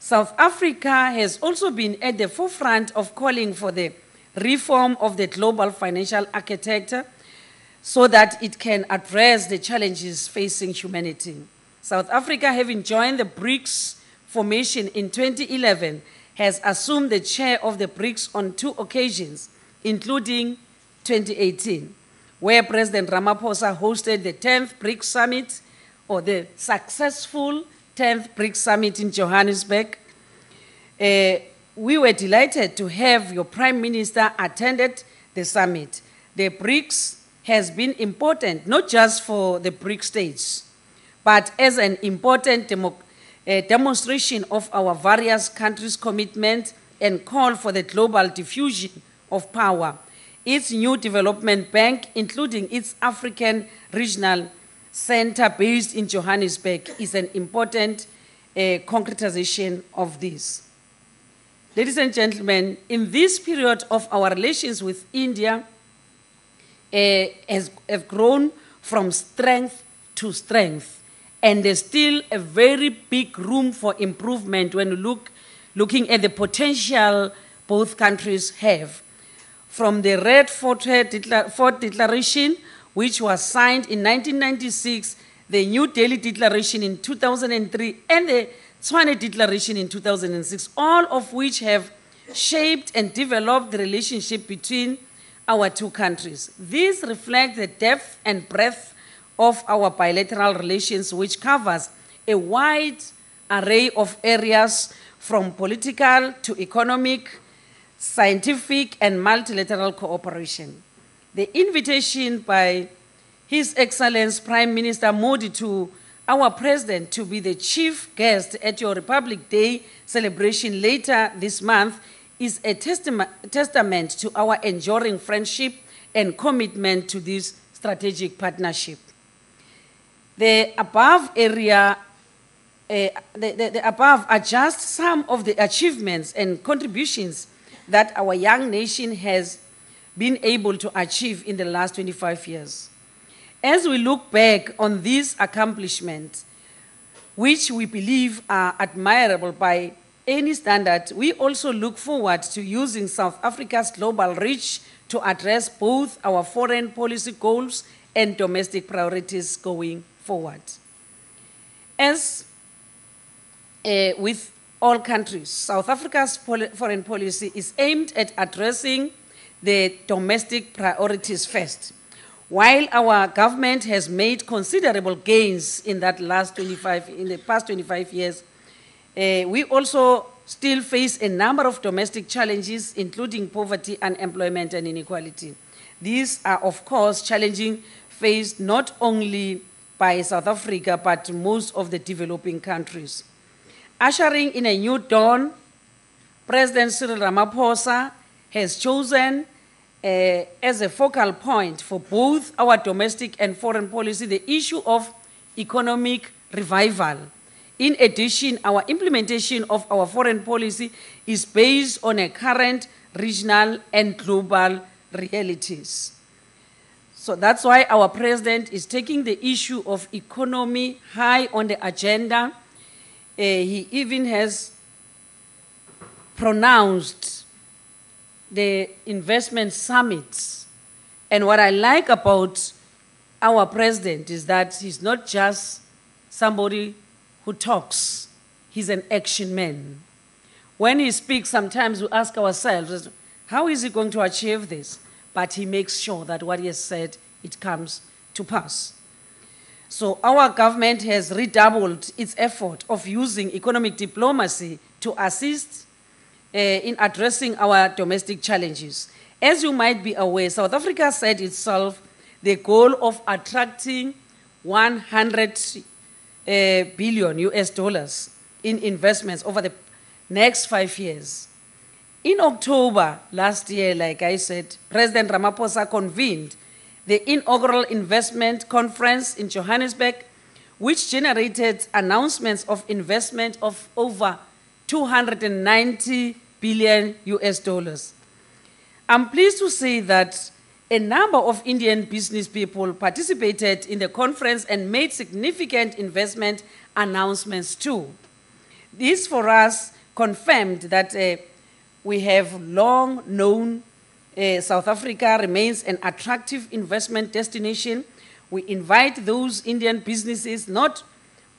South Africa has also been at the forefront of calling for the reform of the global financial architecture so that it can address the challenges facing humanity. South Africa, having joined the BRICS formation in 2011, has assumed the chair of the BRICS on 2 occasions, including 2018, where President Ramaphosa hosted the 10th BRICS Summit, or the successful 10th BRICS Summit in Johannesburg. We were delighted to have your Prime Minister attended the summit. The BRICS has been important, not just for the BRICS states, but as an important demonstration of our various countries' commitment and call for the global diffusion of power. Its new development bank, including its African Regional Center based in Johannesburg, is an important concretization of this. Ladies and gentlemen, in this period of our relations with India have grown from strength to strength, and there's still a very big room for improvement when you looking at the potential both countries have. From the Red Fort Declaration, which was signed in 1996, the New Delhi Declaration in 2003, and the Tshwane Declaration in 2006, all of which have shaped and developed the relationship between our 2 countries. These reflect the depth and breadth of our bilateral relations, which covers a wide array of areas from political to economic, scientific, and multilateral cooperation. The invitation by His Excellency Prime Minister Modi to our President to be the chief guest at your Republic Day celebration later this month is a testament to our enduring friendship and commitment to this strategic partnership. The above are just some of the achievements and contributions that our young nation has been able to achieve in the last 25 years. As we look back on these accomplishments, which we believe are admirable by any standard, we also look forward to using South Africa's global reach to address both our foreign policy goals and domestic priorities going forward. As with all countries, South Africa's foreign policy is aimed at addressing the domestic priorities first. While our government has made considerable gains in the past 25 years, we also still face a number of domestic challenges, including poverty, unemployment, and inequality. These are, of course, challenges faced not only by South Africa, but most of the developing countries. Ushering in a new dawn, President Cyril Ramaphosa has chosen as a focal point for both our domestic and foreign policy the issue of economic revival. In addition, our implementation of our foreign policy is based on a current regional and global realities. So that's why our president is taking the issue of economy high on the agenda. He even has pronounced the investment summits. And what I like about our president is that he's not just somebody who talks, he's an action man. When he speaks, sometimes we ask ourselves, how is he going to achieve this? But he makes sure that what he has said, it comes to pass. So our government has redoubled its effort of using economic diplomacy to assist in addressing our domestic challenges. As you might be aware, South Africa set itself the goal of attracting 100 billion US dollars in investments over the next 5 years. In October last year, like I said, President Ramaphosa convened the inaugural investment conference in Johannesburg, which generated announcements of investment of over 290 billion US dollars. I'm pleased to say that a number of Indian business people participated in the conference and made significant investment announcements too. This for us confirmed that we have long known South Africa remains an attractive investment destination. We invite those Indian businesses, not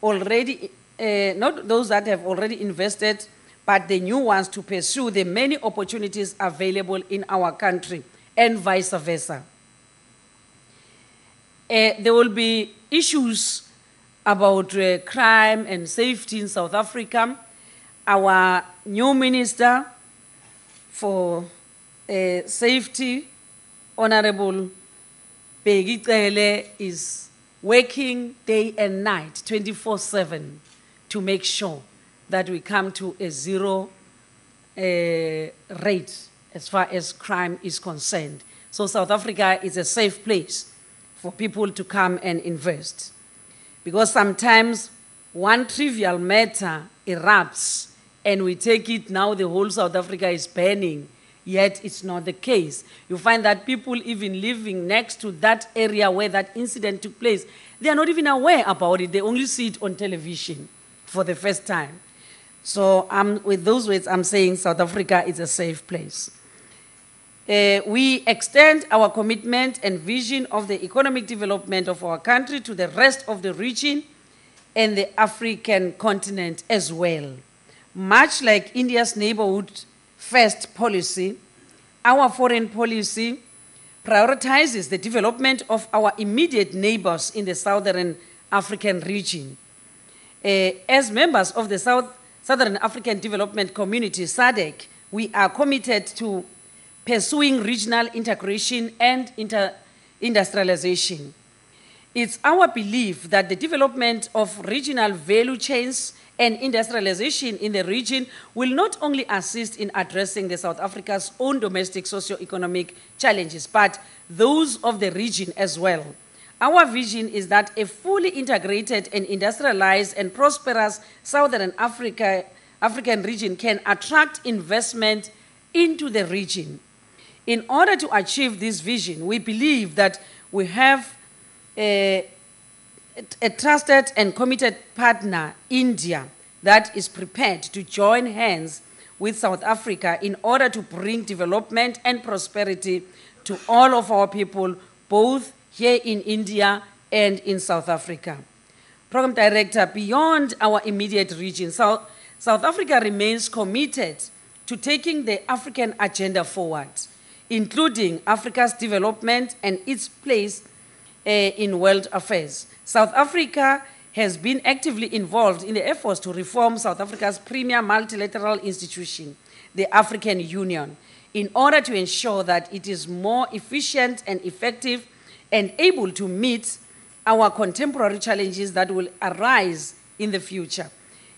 those that have already invested, but the new ones to pursue the many opportunities available in our country and vice versa. There will be issues about crime and safety in South Africa. Our new Minister for Safety, Honorable Beri, is working day and night, 24/7, to make sure that we come to a zero rate as far as crime is concerned. So South Africa is a safe place for people to come and invest. Because sometimes one trivial matter erupts and we take it now the whole South Africa is burning, yet it's not the case. You find that people even living next to that area where that incident took place, they are not even aware about it. They only see it on television for the first time. So with those words, I'm saying South Africa is a safe place. We extend our commitment and vision of the economic development of our country to the rest of the region and the African continent as well. Much like India's neighborhood first policy, our foreign policy prioritizes the development of our immediate neighbors in the Southern African region. As members of the Southern African Development Community, SADC, we are committed to pursuing regional integration and industrialization. It's our belief that the development of regional value chains and industrialization in the region will not only assist in addressing the South Africa's own domestic socio-economic challenges, but those of the region as well. Our vision is that a fully integrated and industrialized and prosperous Southern African region can attract investment into the region. In order to achieve this vision, we believe that we have a trusted and committed partner, India, that is prepared to join hands with South Africa in order to bring development and prosperity to all of our people, both here in India and in South Africa. Program Director, beyond our immediate region, South Africa remains committed to taking the African agenda forward, including Africa's development and its place in world affairs. South Africa has been actively involved in the efforts to reform South Africa's premier multilateral institution, the African Union, in order to ensure that it is more efficient and effective and able to meet our contemporary challenges that will arise in the future.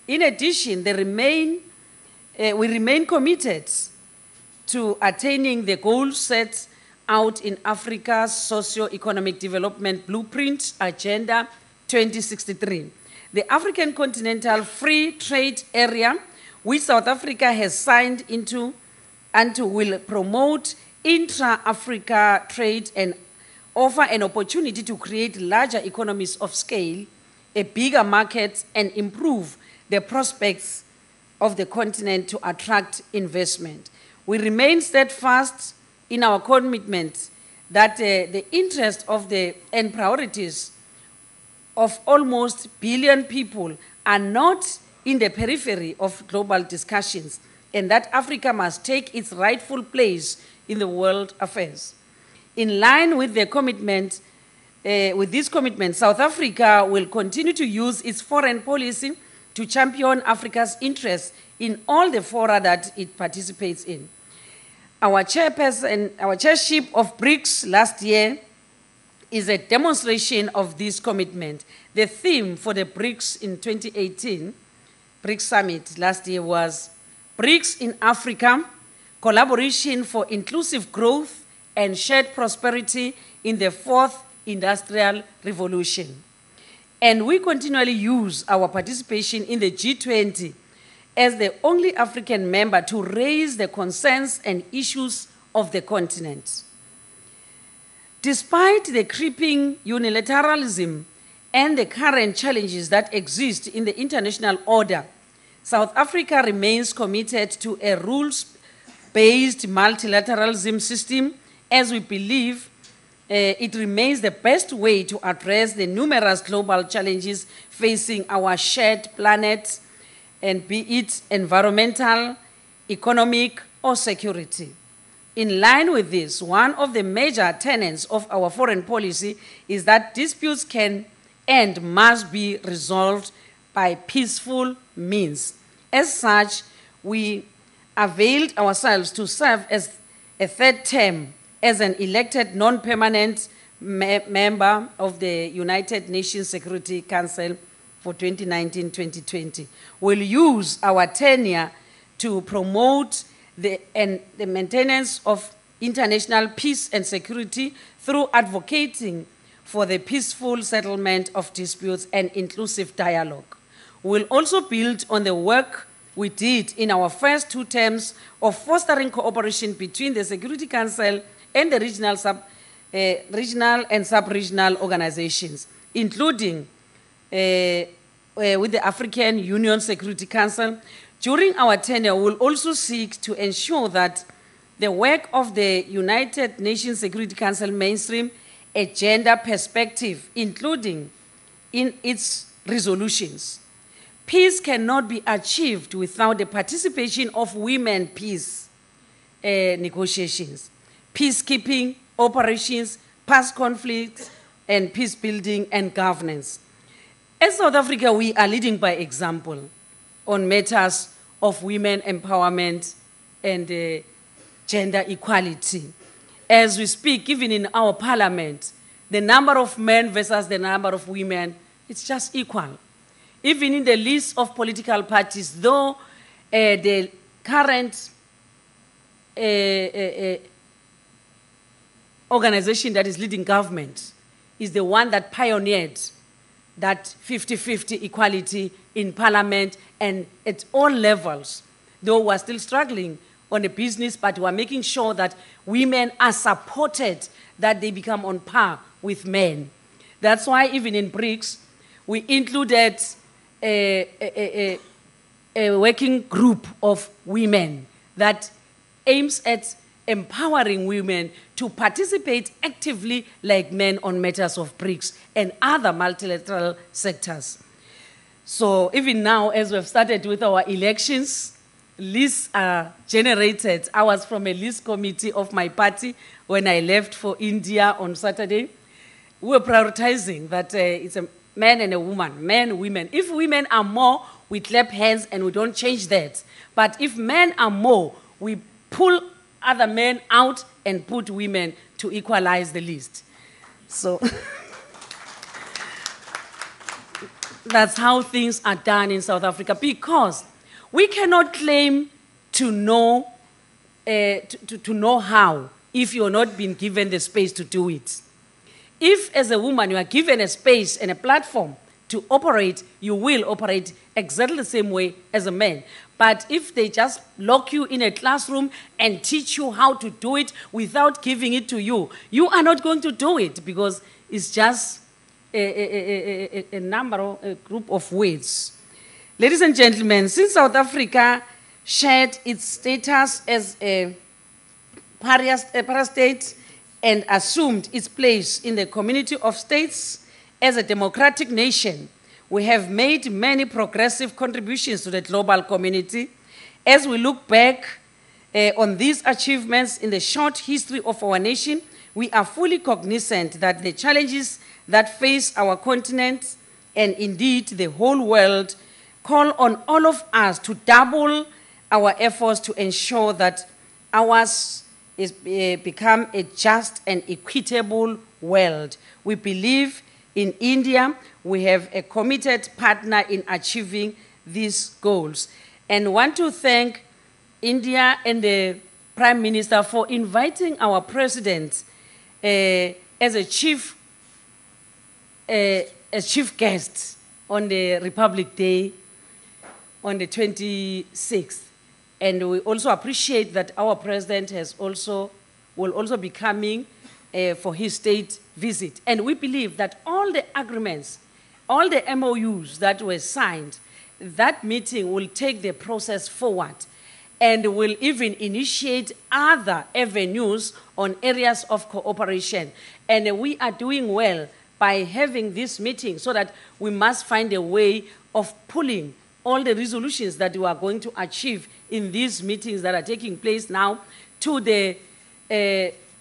In addition, we remain committed to attaining the goals set out in Africa's socio-economic development blueprint, Agenda 2063. The African Continental Free Trade Area, which South Africa has signed into and will promote intra-Africa trade and offer an opportunity to create larger economies of scale, a bigger market, and improve the prospects of the continent to attract investment. We remain steadfast in our commitment that the interest of and priorities of almost 1 billion people are not in the periphery of global discussions, and that Africa must take its rightful place in the world affairs. In line with the commitment, with this commitment, South Africa will continue to use its foreign policy to champion Africa's interests in all the fora that it participates in. Our chairship of BRICS last year is a demonstration of this commitment. The theme for the BRICS in 2018, BRICS Summit last year was BRICS in Africa, collaboration for inclusive growth and shared prosperity in the fourth industrial revolution. And we continually use our participation in the G20 as the only African member to raise the concerns and issues of the continent. Despite the creeping unilateralism and the current challenges that exist in the international order, South Africa remains committed to a rules-based multilateralism system, as we believe it remains the best way to address the numerous global challenges facing our shared planet, and be it environmental, economic, or security. In line with this, one of the major tenets of our foreign policy is that disputes can and must be resolved by peaceful means. As such, we availed ourselves to serve as a third term as an elected non-permanent member of the United Nations Security Council for 2019-2020. We'll use our tenure to promote the maintenance of international peace and security through advocating for the peaceful settlement of disputes and inclusive dialogue. We'll also build on the work we did in our first 2 terms of fostering cooperation between the Security Council and the regional and sub-regional organizations, including with the African Union Security Council. During our tenure, we'll also seek to ensure that the work of the United Nations Security Council mainstream a gender perspective, including in its resolutions. Peace cannot be achieved without the participation of women peace negotiations, peacekeeping operations, past conflicts, and peace building and governance. As South Africa, we are leading by example on matters of women empowerment and gender equality. As we speak, even in our parliament, the number of men versus the number of women, it's just equal. Even in the list of political parties, though the current organization that is leading government is the one that pioneered that 50-50 equality in parliament and at all levels, though we're still struggling on the business, but we're making sure that women are supported, that they become on par with men. That's why even in BRICS, we included a working group of women that aims at empowering women to participate actively like men on matters of BRICS and other multilateral sectors. So even now, as we've started with our elections, lists are generated. I was from a list committee of my party when I left for India on Saturday. We were prioritizing that it's a man and a woman, men, women. If women are more, we clap hands and we don't change that. But if men are more, we pull other men out and put women to equalize the list. So that's how things are done in South Africa, because we cannot claim to know, to know how if you're not being given the space to do it. If, as a woman, you are given a space and a platform to operate, you will operate exactly the same way as a man. But if they just lock you in a classroom and teach you how to do it without giving it to you, you are not going to do it, because it's just a group of words. Ladies and gentlemen, since South Africa shared its status as a pariah state and assumed its place in the community of states as a democratic nation, we have made many progressive contributions to the global community. As we look back on these achievements in the short history of our nation, we are fully cognizant that the challenges that face our continent and indeed the whole world call on all of us to double our efforts to ensure that ours is become a just and equitable world. We believe in India. We have a committed partner in achieving these goals. And want to thank India and the Prime Minister for inviting our President as a chief guest on the Republic Day on the 26th. And we also appreciate that our President will also be coming for his state visit. And we believe that all the agreements, all the MOUs that were signed, that meeting will take the process forward and will even initiate other avenues on areas of cooperation. And we are doing well by having this meeting, so that we must find a way of pulling all the resolutions that we are going to achieve in these meetings that are taking place now to the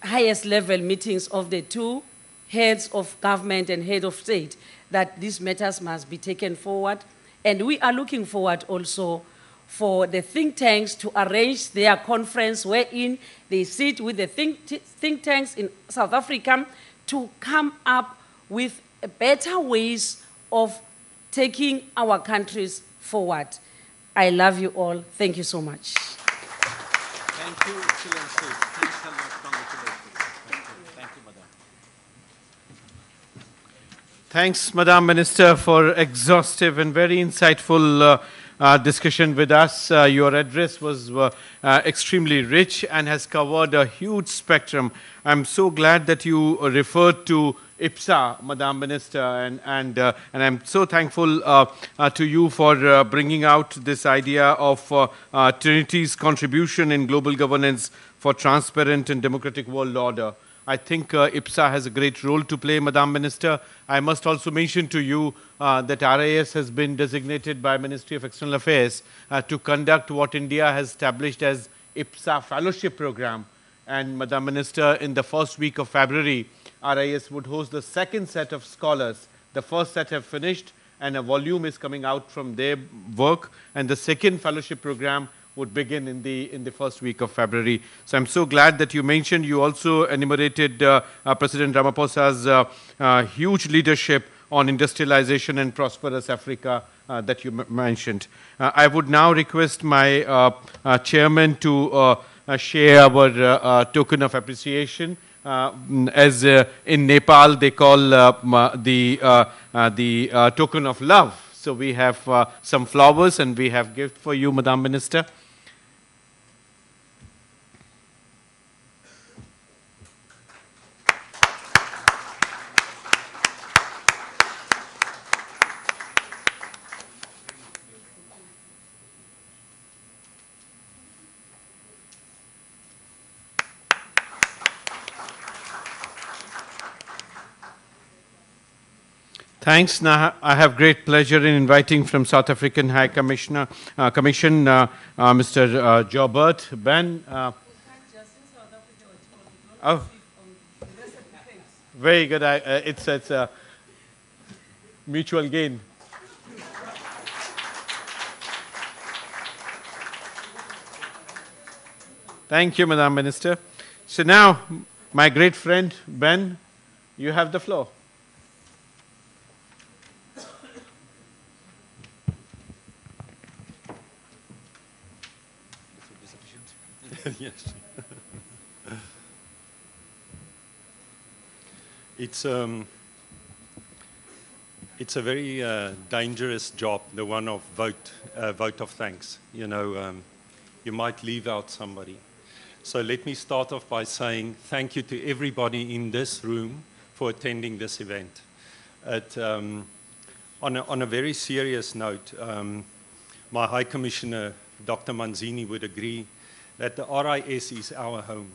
highest level meetings of the two heads of government and head of state, that these matters must be taken forward. And we are looking forward also for the think tanks to arrange their conference wherein they sit with the think tanks in South Africa to come up with better ways of taking our countries forward. I love you all. Thank you so much. Thank you, Excellency. Thanks a lot. Congratulations. Thank you, Madam. Thanks, Madam Minister, for exhaustive and very insightful discussion with us. Your address was extremely rich and has covered a huge spectrum. I'm so glad that you referred to IPSA, Madam Minister, and I'm so thankful to you for bringing out this idea of Trinity's contribution in global governance for transparent and democratic world order. I think IPSA has a great role to play, Madam Minister. I must also mention to you that RIS has been designated by Ministry of External Affairs to conduct what India has established as IPSA Fellowship Program. And Madam Minister, in the first week of February, RIS would host the second set of scholars. The first set have finished and a volume is coming out from their work, and the second fellowship program would begin in the first week of February. So I'm so glad that you mentioned, you also enumerated President Ramaphosa's huge leadership on industrialization and prosperous Africa that you mentioned. I would now request my chairman to share our token of appreciation. As in Nepal they call the token of love. So we have some flowers and we have gift for you, Madam Minister. Thanks. Now, I have great pleasure in inviting from South African High Commission, Mr. Joubert. Ben. Oh, very good. It's a mutual gain. Thank you, Madam Minister. So now, my great friend, Ben, you have the floor. Yes. It's a very dangerous job, the one of vote of thanks. You know, you might leave out somebody. So let me start off by saying thank you to everybody in this room for attending this event. On a very serious note, my High Commissioner, Dr. Manzini, would agree that the RIS is our home.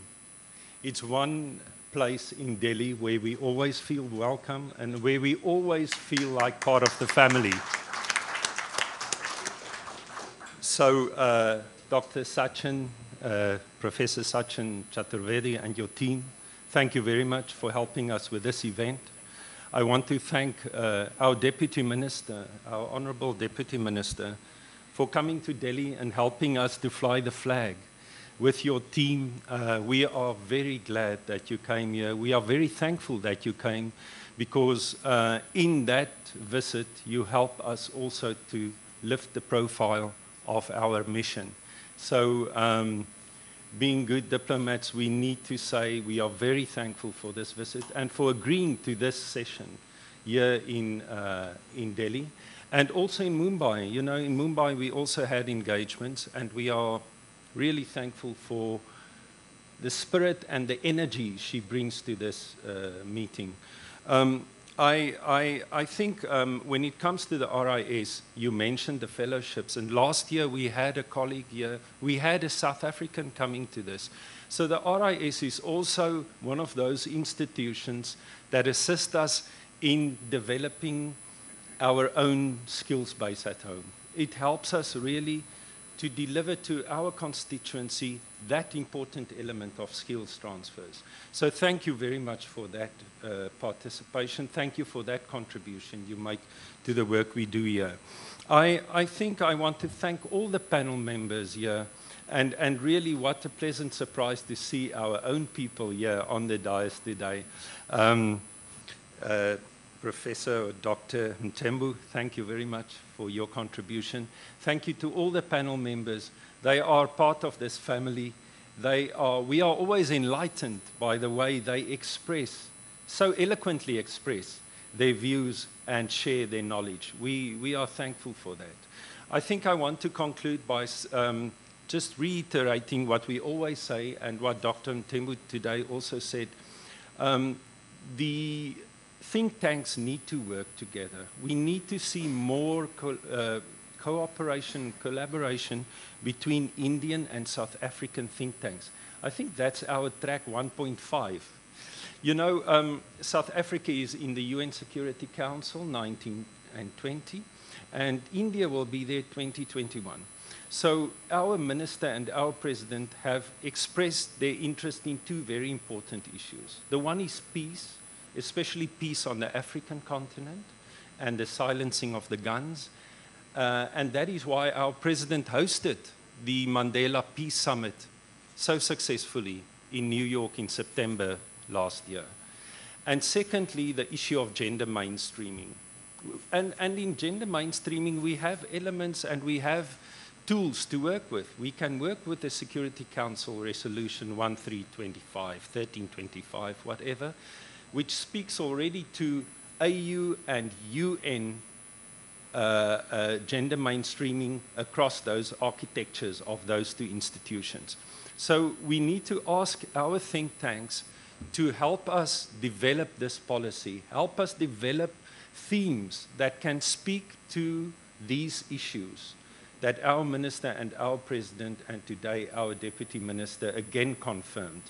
It's one place in Delhi where we always feel welcome and where we always feel like part of the family. So, Dr. Sachin, Professor Sachin Chaturvedi and your team, thank you very much for helping us with this event. I want to thank our Deputy Minister, our Honorable Deputy Minister, for coming to Delhi and helping us to fly the flag. With your team, we are very glad that you came here. We are very thankful that you came because in that visit, you help us also to lift the profile of our mission. So being good diplomats, we need to say we are very thankful for this visit and for agreeing to this session here in Delhi and also in Mumbai. You know, in Mumbai, we also had engagements, and we are really thankful for the spirit and the energy she brings to this meeting. I think when it comes to the RIS, you mentioned the fellowships, and last year we had a colleague here, we had a South African coming to this. So the RIS is also one of those institutions that assist us in developing our own skills base at home. It helps us really to deliver to our constituency that important element of skills transfers. So thank you very much for that participation. Thank you for that contribution you make to the work we do here. I think I want to thank all the panel members here, and really what a pleasant surprise to see our own people here on the dais today. Professor Dr. Mthembu, thank you very much for your contribution. Thank you to all the panel members. They are part of this family. We are always enlightened by the way they express, so eloquently express, their views and share their knowledge. We are thankful for that. I think I want to conclude by just reiterating what we always say and what Dr. Mthembu today also said. The think tanks need to work together. We need to see more cooperation, collaboration between Indian and South African think tanks. I think that's our track 1.5. You know, South Africa is in the UN Security Council 19 and 20, and India will be there 2021. So our minister and our president have expressed their interest in two very important issues. The one is peace, especially peace on the African continent and the silencing of the guns. And that is why our president hosted the Mandela Peace Summit so successfully in New York in September last year. And secondly, the issue of gender mainstreaming. And in gender mainstreaming, we have elements and we have tools to work with. We can work with the Security Council Resolution 1325, 1325, whatever, which speaks already to AU and UN gender mainstreaming across those architectures of those two institutions. So we need to ask our think tanks to help us develop this policy, help us develop themes that can speak to these issues that our minister and our president and today our deputy minister again confirmed.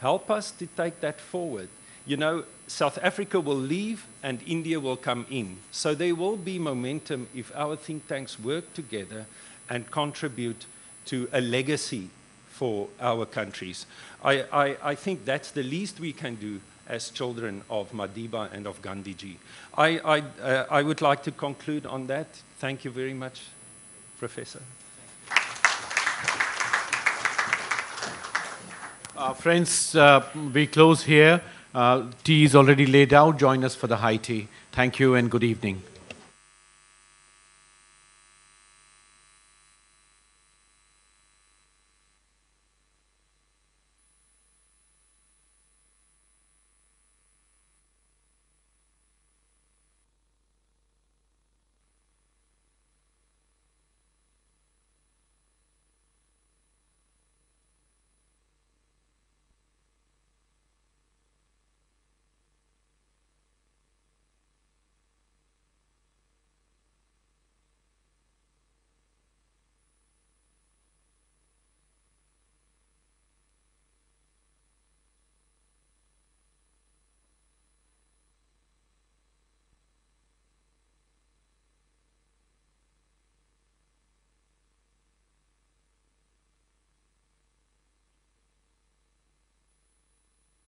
Help us to take that forward you know, South Africa will leave and India will come in. So there will be momentum if our think tanks work together and contribute to a legacy for our countries. I think that's the least we can do as children of Madiba and of Gandhiji. I would like to conclude on that. Thank you very much, Professor. Friends, we close here. Tea is already laid out. Join us for the high tea. Thank you and good evening.